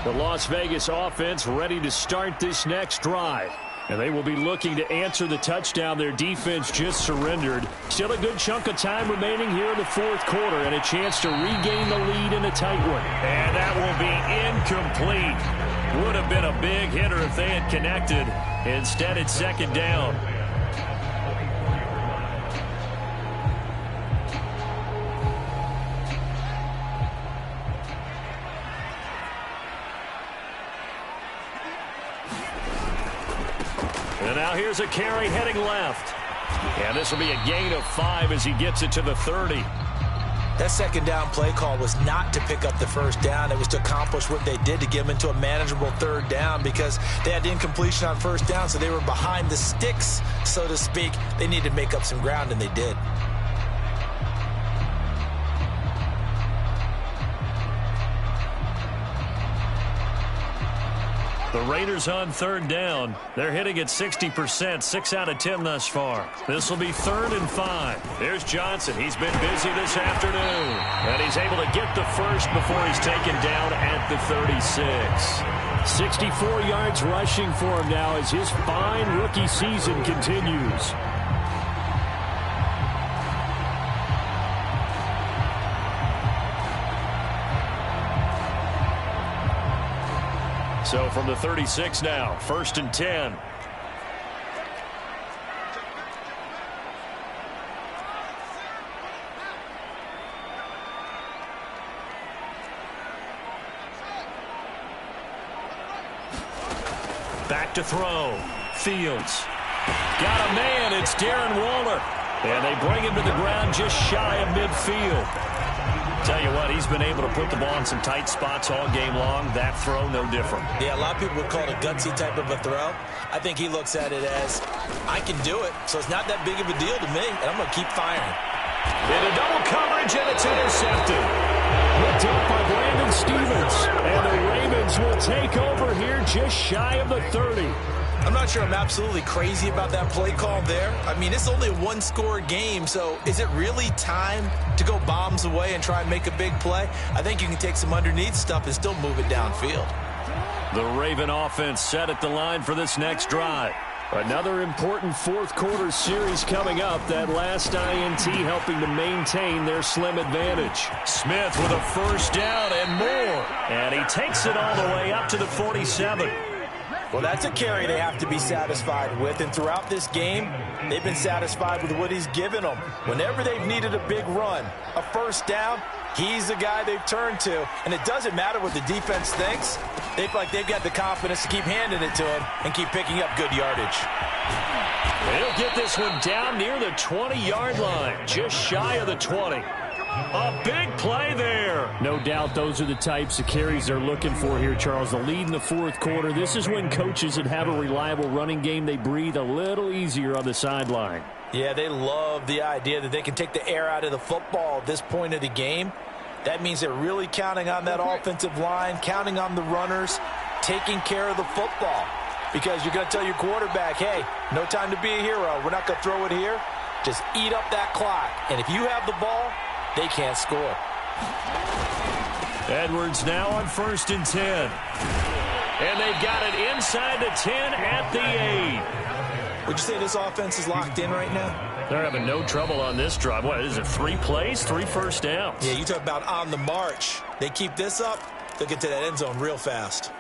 The Las Vegas offense ready to start this next drive. And they will be looking to answer the touchdown their defense just surrendered. Still a good chunk of time remaining here in the 4th quarter and a chance to regain the lead in a tight one. And that will be incomplete. Would have been a big hitter if they had connected. Instead, it's 2nd down. Now here's a carry heading left. And this will be a gain of 5 as he gets it to the 30. That second down play call was not to pick up the first down. It was to accomplish what they did to get them into a manageable third down because they had incompletion on first down, so they were behind the sticks, so to speak. They needed to make up some ground, and they did. The Raiders on third down. They're hitting at 60%, 6 out of 10 thus far. This will be 3rd and 5. There's Johnson. He's been busy this afternoon. And he's able to get the first before he's taken down at the 36. 64 yards rushing for him now as his fine rookie season continues. So from the 36 now, 1st and 10. Back to throw. Fields. Got a man. It's Darren Waller. And they bring him to the ground just shy of midfield. Tell you what, he's been able to put the ball in some tight spots all game long. That throw, no different. Yeah, a lot of people would call it a gutsy type of a throw. I think he looks at it as, I can do it, so it's not that big of a deal to me, and I'm going to keep firing. Into double coverage, and it's intercepted. Picked up by Brandon Stephens. And the Ravens will take over here just shy of the 30. I'm not sure I'm absolutely crazy about that play call there. I mean, it's only a one-score game, so is it really time to go bombs away and try and make a big play? I think you can take some underneath stuff and still move it downfield. The Raven offense set at the line for this next drive. Another important fourth-quarter series coming up. That last INT helping to maintain their slim advantage. Smith with a first down and more. And he takes it all the way up to the 47. Well, that's a carry they have to be satisfied with, and throughout this game, they've been satisfied with what he's given them. Whenever they've needed a big run, a first down, he's the guy they've turned to, and it doesn't matter what the defense thinks. They feel like they've got the confidence to keep handing it to him and keep picking up good yardage. They'll get this one down near the 20-yard line, just shy of the 20. A big play there. No doubt those are the types of carries they're looking for here, Charles. The lead in the fourth quarter. This is when coaches that have a reliable running game, they breathe a little easier on the sideline. Yeah, they love the idea that they can take the air out of the football at this point of the game. That means they're really counting on that offensive line, counting on the runners, taking care of the football. Because you're going to tell your quarterback, hey, no time to be a hero. We're not going to throw it here. Just eat up that clock. And if you have the ball, they can't score. Edwards now on 1st and 10. And they've got it inside the 10 at the 8. Would you say this offense is locked in right now? They're having no trouble on this drive. What is it, 3 plays, 3 first downs? Yeah, you talk about on the march. They keep this up, they'll get to that end zone real fast.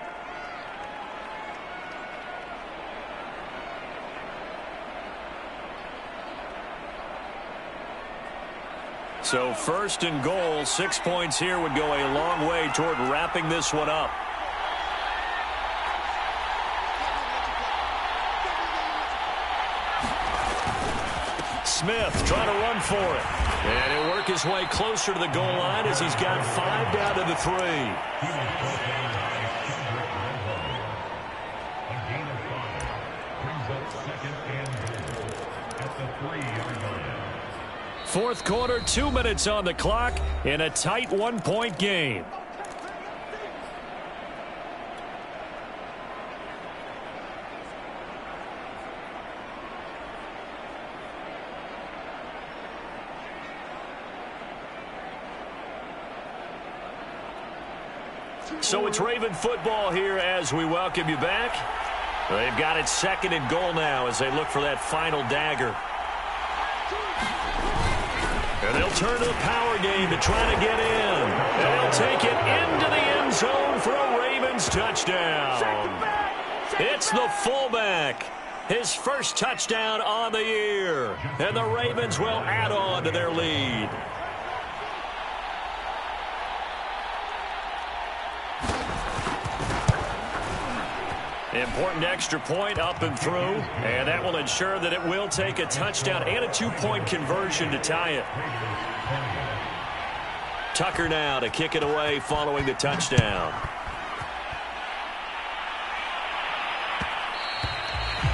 So 1st and goal, 6 points here would go a long way toward wrapping this one up. Smith trying to run for it. And he'll work his way closer to the goal line as he's got 5 down to the 3. Fourth quarter, 2 minutes on the clock in a tight 1-point game. So it's Raven football here as we welcome you back. They've got it 2nd and goal now as they look for that final dagger. And they'll turn to the power game to try to get in. And they'll take it into the end zone for a Ravens touchdown. It's the fullback. His first touchdown on the year. And the Ravens will add on to their lead. Important extra point up and through, and that will ensure that it will take a touchdown and a 2-point conversion to tie it. Tucker now to kick it away following the touchdown.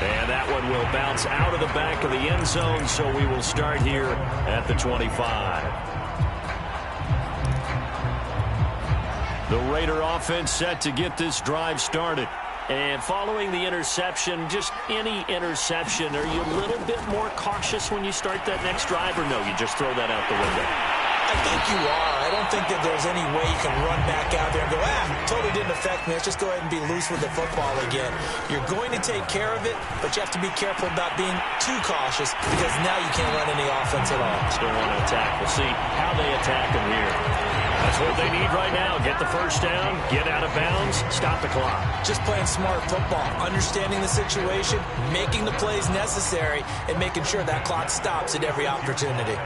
And that one will bounce out of the back of the end zone, so we will start here at the 25. The Raider offense set to get this drive started. And following the interception, just any interception, are you a little bit more cautious when you start that next drive, or no, you just throw that out the window? I think you are. I don't think that there's any way you can run back out there and go, totally didn't affect me. Let's just go ahead and be loose with the football again. You're going to take care of it, but you have to be careful about being too cautious because now you can't run any offense at all. Still want to attack. We'll see how they attack them here. That's what they need right now. Get the first down, get out of bounds, stop the clock. Just playing smart football, understanding the situation, making the plays necessary, and making sure that clock stops at every opportunity.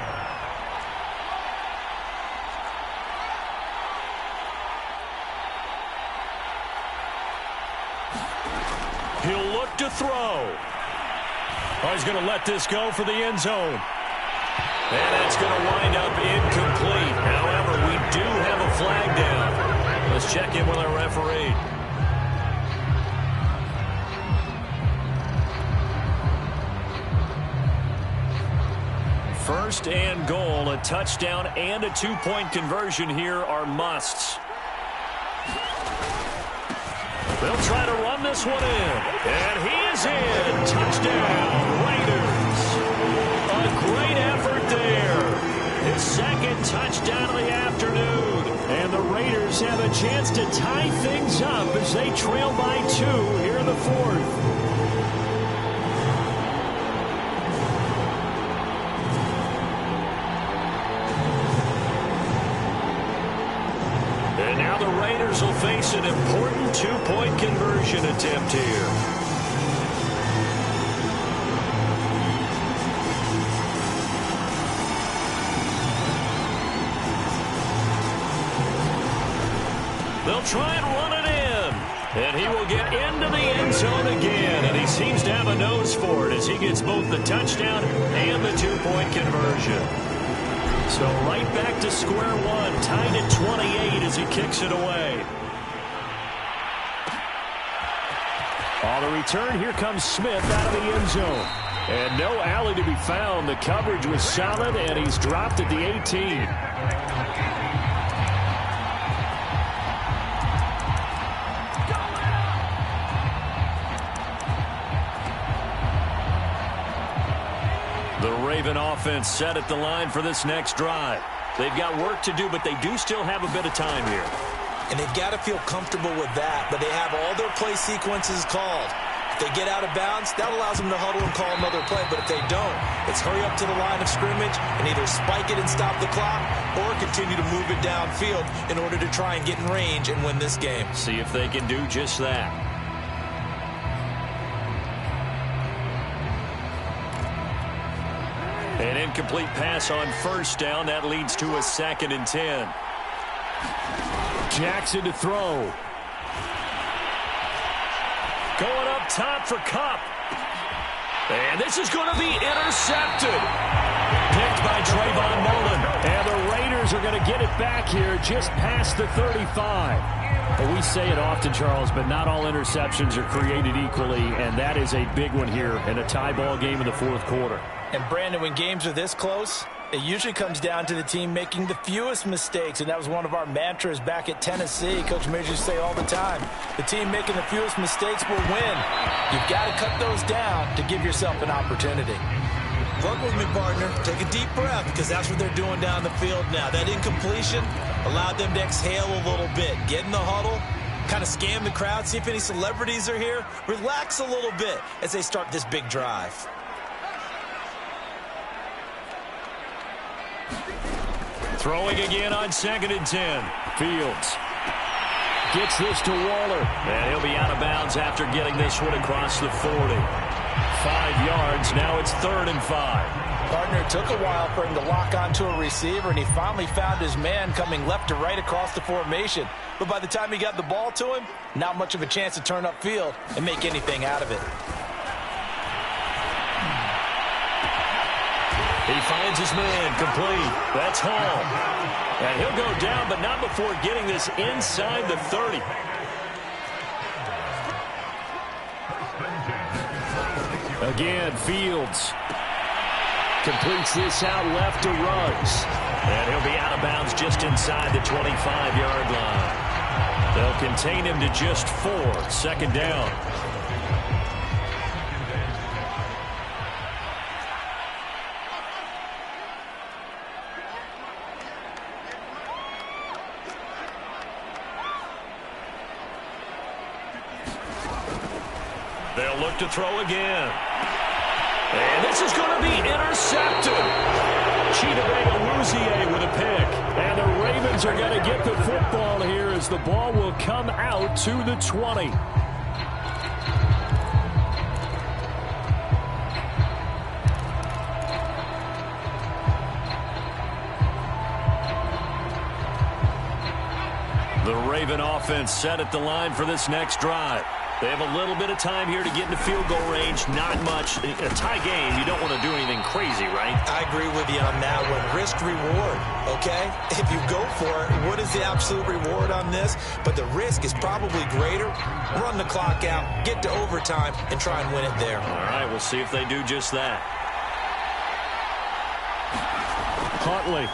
He'll look to throw. Oh, he's going to let this go for the end zone. And it's going to wind up incomplete. However, we do have a flag down. Let's check in with our referee. First and goal, a touchdown and a 2-point conversion here are musts. They'll try to run this one in. And he is in. Touchdown, Raiders. A great effort there. His second touchdown of the afternoon. And the Raiders have a chance to tie things up as they trail by 2 here in the fourth. And now the Raiders will face an important 2-point conversion attempt here. They'll try and run it in. And he will get into the end zone again. And he seems to have a nose for it as he gets both the touchdown and the 2-point conversion. So right back to square one, tied at 28 as he kicks it away. On the return, here comes Smith out of the end zone. And no alley to be found. The coverage was solid, and he's dropped at the 18. The Raven offense set at the line for this next drive. They've got work to do, but they do still have a bit of time here. And they've got to feel comfortable with that, but they have all their play sequences called. If they get out of bounds, that allows them to huddle and call another play, but if they don't, it's hurry up to the line of scrimmage and either spike it and stop the clock or continue to move it downfield in order to try and get in range and win this game. See if they can do just that. An incomplete pass on first down. That leads to a 2nd and 10. Jackson to throw. Going up top for Kupp. And this is going to be intercepted. Picked by Trayvon Mullen. And the Raiders are going to get it back here just past the 35. Well, we say it often, Charles, but not all interceptions are created equally, and that is a big one here in a tie ball game in the fourth quarter. And, Brandon, when games are this close, it usually comes down to the team making the fewest mistakes, and that was one of our mantras back at Tennessee. Coach Majors used to say all the time, the team making the fewest mistakes will win. You've got to cut those down to give yourself an opportunity. Work with me, partner. Take a deep breath, because that's what they're doing down the field now. That incompletion allowed them to exhale a little bit. Get in the huddle, kind of scan the crowd, see if any celebrities are here. Relax a little bit as they start this big drive. Throwing again on 2nd and 10. Fields gets this to Waller. And he'll be out of bounds after getting this one across the 40. 5 yards. Now it's 3rd and 5. Partner, it took a while for him to lock onto a receiver, and he finally found his man coming left to right across the formation. But by the time he got the ball to him, not much of a chance to turn upfield and make anything out of it. He finds his man complete. That's Hall. And he'll go down, but not before getting this inside the 30. Again, Fields completes this out left to Ruggs. And he'll be out of bounds just inside the 25-yard line. They'll contain him to just 4. Second down. They'll look to throw again. And this is going to be intercepted. Chidobe Awuzie with a pick. And the Ravens are going to get the football here as the ball will come out to the 20. The Raven offense set at the line for this next drive. They have a little bit of time here to get into field goal range. Not much. A tie game, you don't want to do anything crazy, right? I agree with you on that one. Risk-reward, okay? If you go for it, what is the absolute reward on this? But the risk is probably greater. Run the clock out, get to overtime, and try and win it there. All right, we'll see if they do just that. Huntley.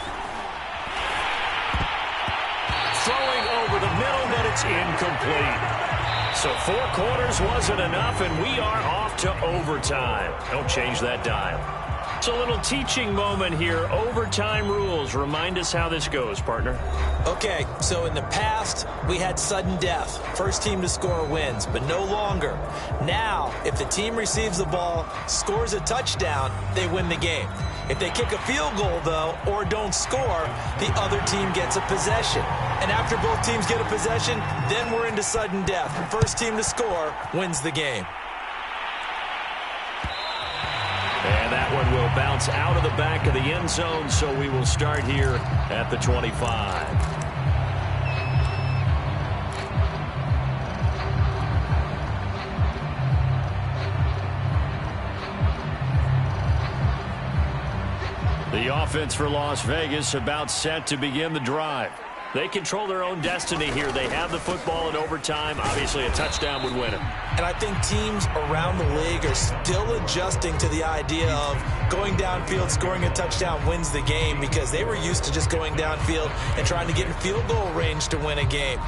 Throwing over the middle, but it's incomplete. So 4 quarters wasn't enough, and we are off to overtime. Don't change that dial. It's a little teaching moment here. Overtime rules. Remind us how this goes, partner. Okay, so in the past, we had sudden death. First team to score wins, but no longer. Now, if the team receives the ball, scores a touchdown, they win the game. If they kick a field goal, though, or don't score, the other team gets a possession. And after both teams get a possession, then we're into sudden death. First team to score wins the game. And that one will bounce out of the back of the end zone, so we will start here at the 25. The offense for Las Vegas about set to begin the drive. They control their own destiny here. They have the football in overtime. Obviously, a touchdown would win it. And I think teams around the league are still adjusting to the idea of going downfield, scoring a touchdown wins the game, because they were used to just going downfield and trying to get in field goal range to win a game.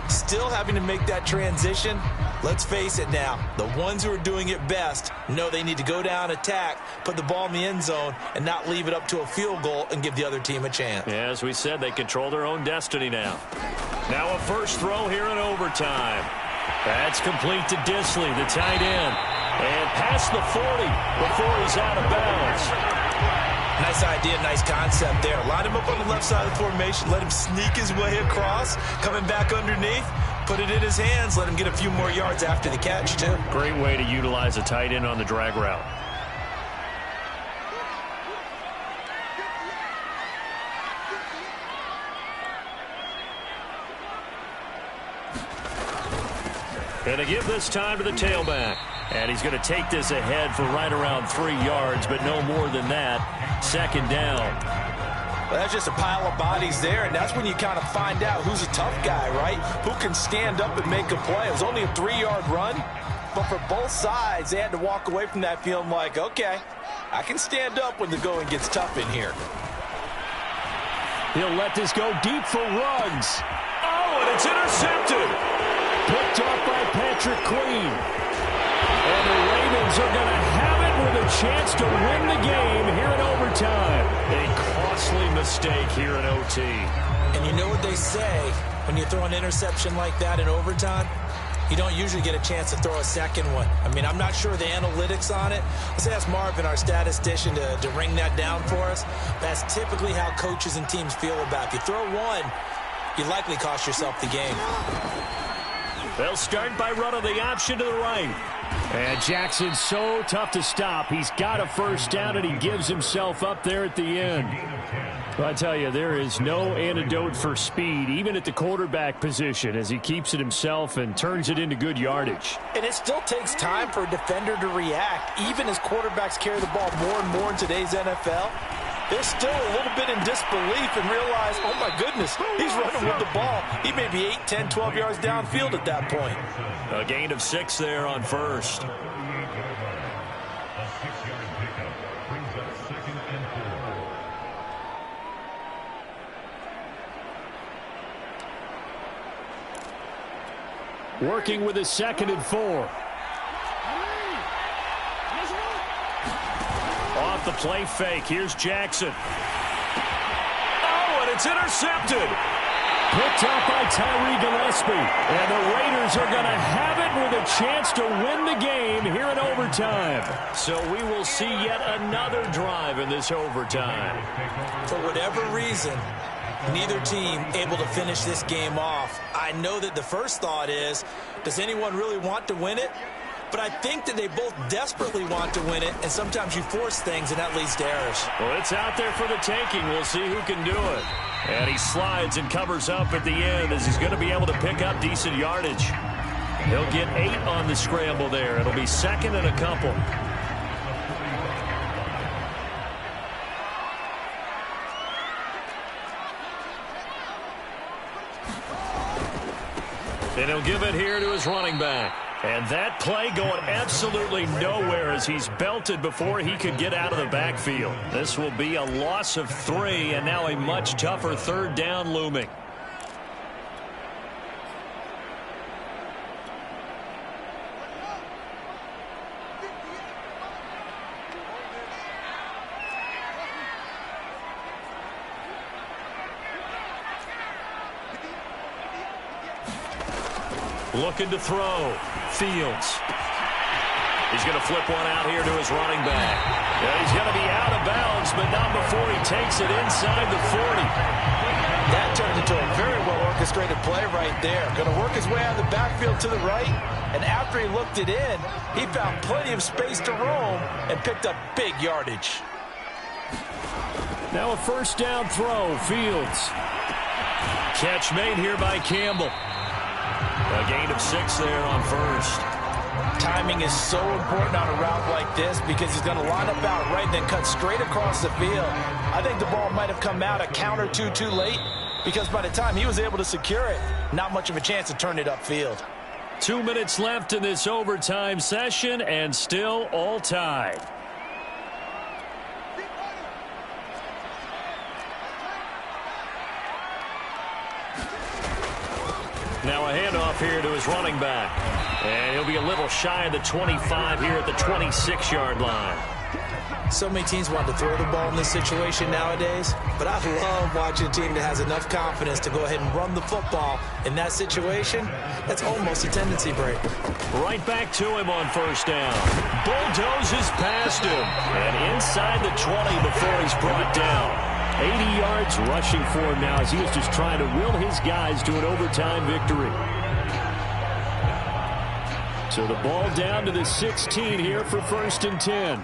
Still having to make that transition. Let's face it now, the ones who are doing it best know they need to go down, attack, put the ball in the end zone, and not leave it up to a field goal and give the other team a chance. Yeah, as we said, they control their own destiny now. Now a first throw here in overtime. That's complete to Dissly, the tight end. And past the 40 before he's out of bounds. Nice idea, nice concept there. Line him up on the left side of the formation, let him sneak his way across, coming back underneath, put it in his hands, let him get a few more yards after the catch, too. Great way to utilize a tight end on the drag route. And they give this time to the tailback. And he's going to take this ahead for right around 3 yards, but no more than that. Second down. Well, that's just a pile of bodies there, and that's when you kind of find out who's a tough guy, right? Who can stand up and make a play. It was only a 3-yard run, but for both sides, they had to walk away from that feeling like, okay, I can stand up when the going gets tough in here. He'll let this go deep for Ruggs. Oh, and it's intercepted. Picked off by Patrick Queen. And the Ravens are going to have it with a chance to win the game here in overtime. A costly mistake here in OT. And you know what they say, when you throw an interception like that in overtime, you don't usually get a chance to throw a second one. I mean, I'm not sure the analytics on it. Let's ask Marvin, our statistician, to ring that down for us. That's typically how coaches and teams feel about it. If you throw one, you likely cost yourself the game. They'll start by running the option to the right. And Jackson's so tough to stop. He's got a first down, and he gives himself up there at the end. Well, I tell you, there is no antidote for speed, even at the quarterback position, as he keeps it himself and turns it into good yardage. And it still takes time for a defender to react, even as quarterbacks carry the ball more and more in today's NFL. They're still a little bit in disbelief and realize, oh, my goodness, he's running with the ball. He may be 8, 10, 12 yards downfield at that point. A gain of 6 there on first. Working with a 2nd and 4. Off the play fake. Here's Jackson. Oh, and it's intercepted. Picked off by Tyree Gillespie. And the Raiders are going to have it with a chance to win the game here in overtime. So we will see yet another drive in this overtime. For whatever reason, neither team able to finish this game off. I know that the first thought is, does anyone really want to win it? But I think that they both desperately want to win it, and sometimes you force things, and that leads to errors. Well, it's out there for the taking. We'll see who can do it. And he slides and covers up at the end as he's going to be able to pick up decent yardage. He'll get 8 on the scramble there. It'll be 2nd and a couple. And he'll give it here to his running back. And that play going absolutely nowhere as he's belted before he could get out of the backfield. This will be a loss of 3, and now a much tougher 3rd down looming. Looking to throw. Fields. He's going to flip one out here to his running back. Yeah, he's going to be out of bounds, but not before he takes it inside the 40. That turned into a very well-orchestrated play right there. Going to work his way out of the backfield to the right, and after he looked it in, he found plenty of space to roam and picked up big yardage. Now a first down throw. Fields. Catch made here by Campbell. A gain of 6 there on first. Timing is so important on a route like this because he's going to line up out right and then cut straight across the field. I think the ball might have come out a count or two too late because by the time he was able to secure it, not much of a chance to turn it upfield. 2 minutes left in this overtime session and still all tied. Now a handoff here to his running back. And he'll be a little shy of the 25 here at the 26-yard line. So many teams want to throw the ball in this situation nowadays, but I love watching a team that has enough confidence to go ahead and run the football. In that situation, that's almost a tendency break. Right back to him on first down. Bulldozes past him. And inside the 20 before he's brought down. 80 yards rushing for him now as he was just trying to will his guys to an overtime victory. So the ball down to the 16 here for 1st and 10.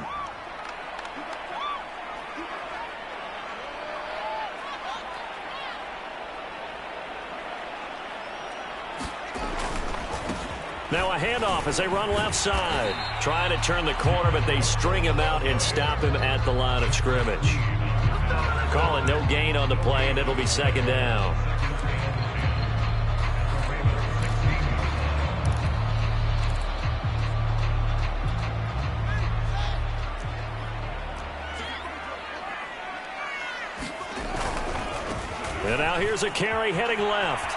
Now a handoff as they run left side. Trying to turn the corner, but they string him out and stop him at the line of scrimmage. Calling no gain on the play, and it'll be 2nd down. And now here's a carry heading left.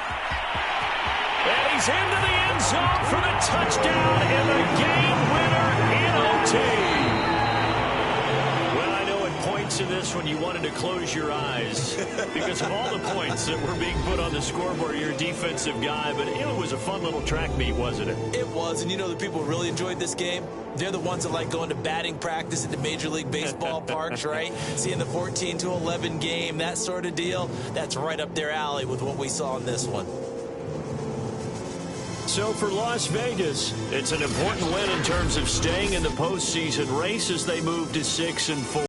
And he's into the end zone for the touchdown and the game winner in OT. Well, I know at points in this one you wanted to close your eyes because of all the points that were being put on the scoreboard. You're a defensive guy, but it was a fun little track meet, wasn't it? It was, and you know the people who really enjoyed this game? They're the ones that like going to batting practice at the Major League Baseball parks, right? Seeing the 14-11 game, that sort of deal, that's right up their alley with what we saw in this one. So for Las Vegas, it's an important win in terms of staying in the postseason race as they move to 6-4.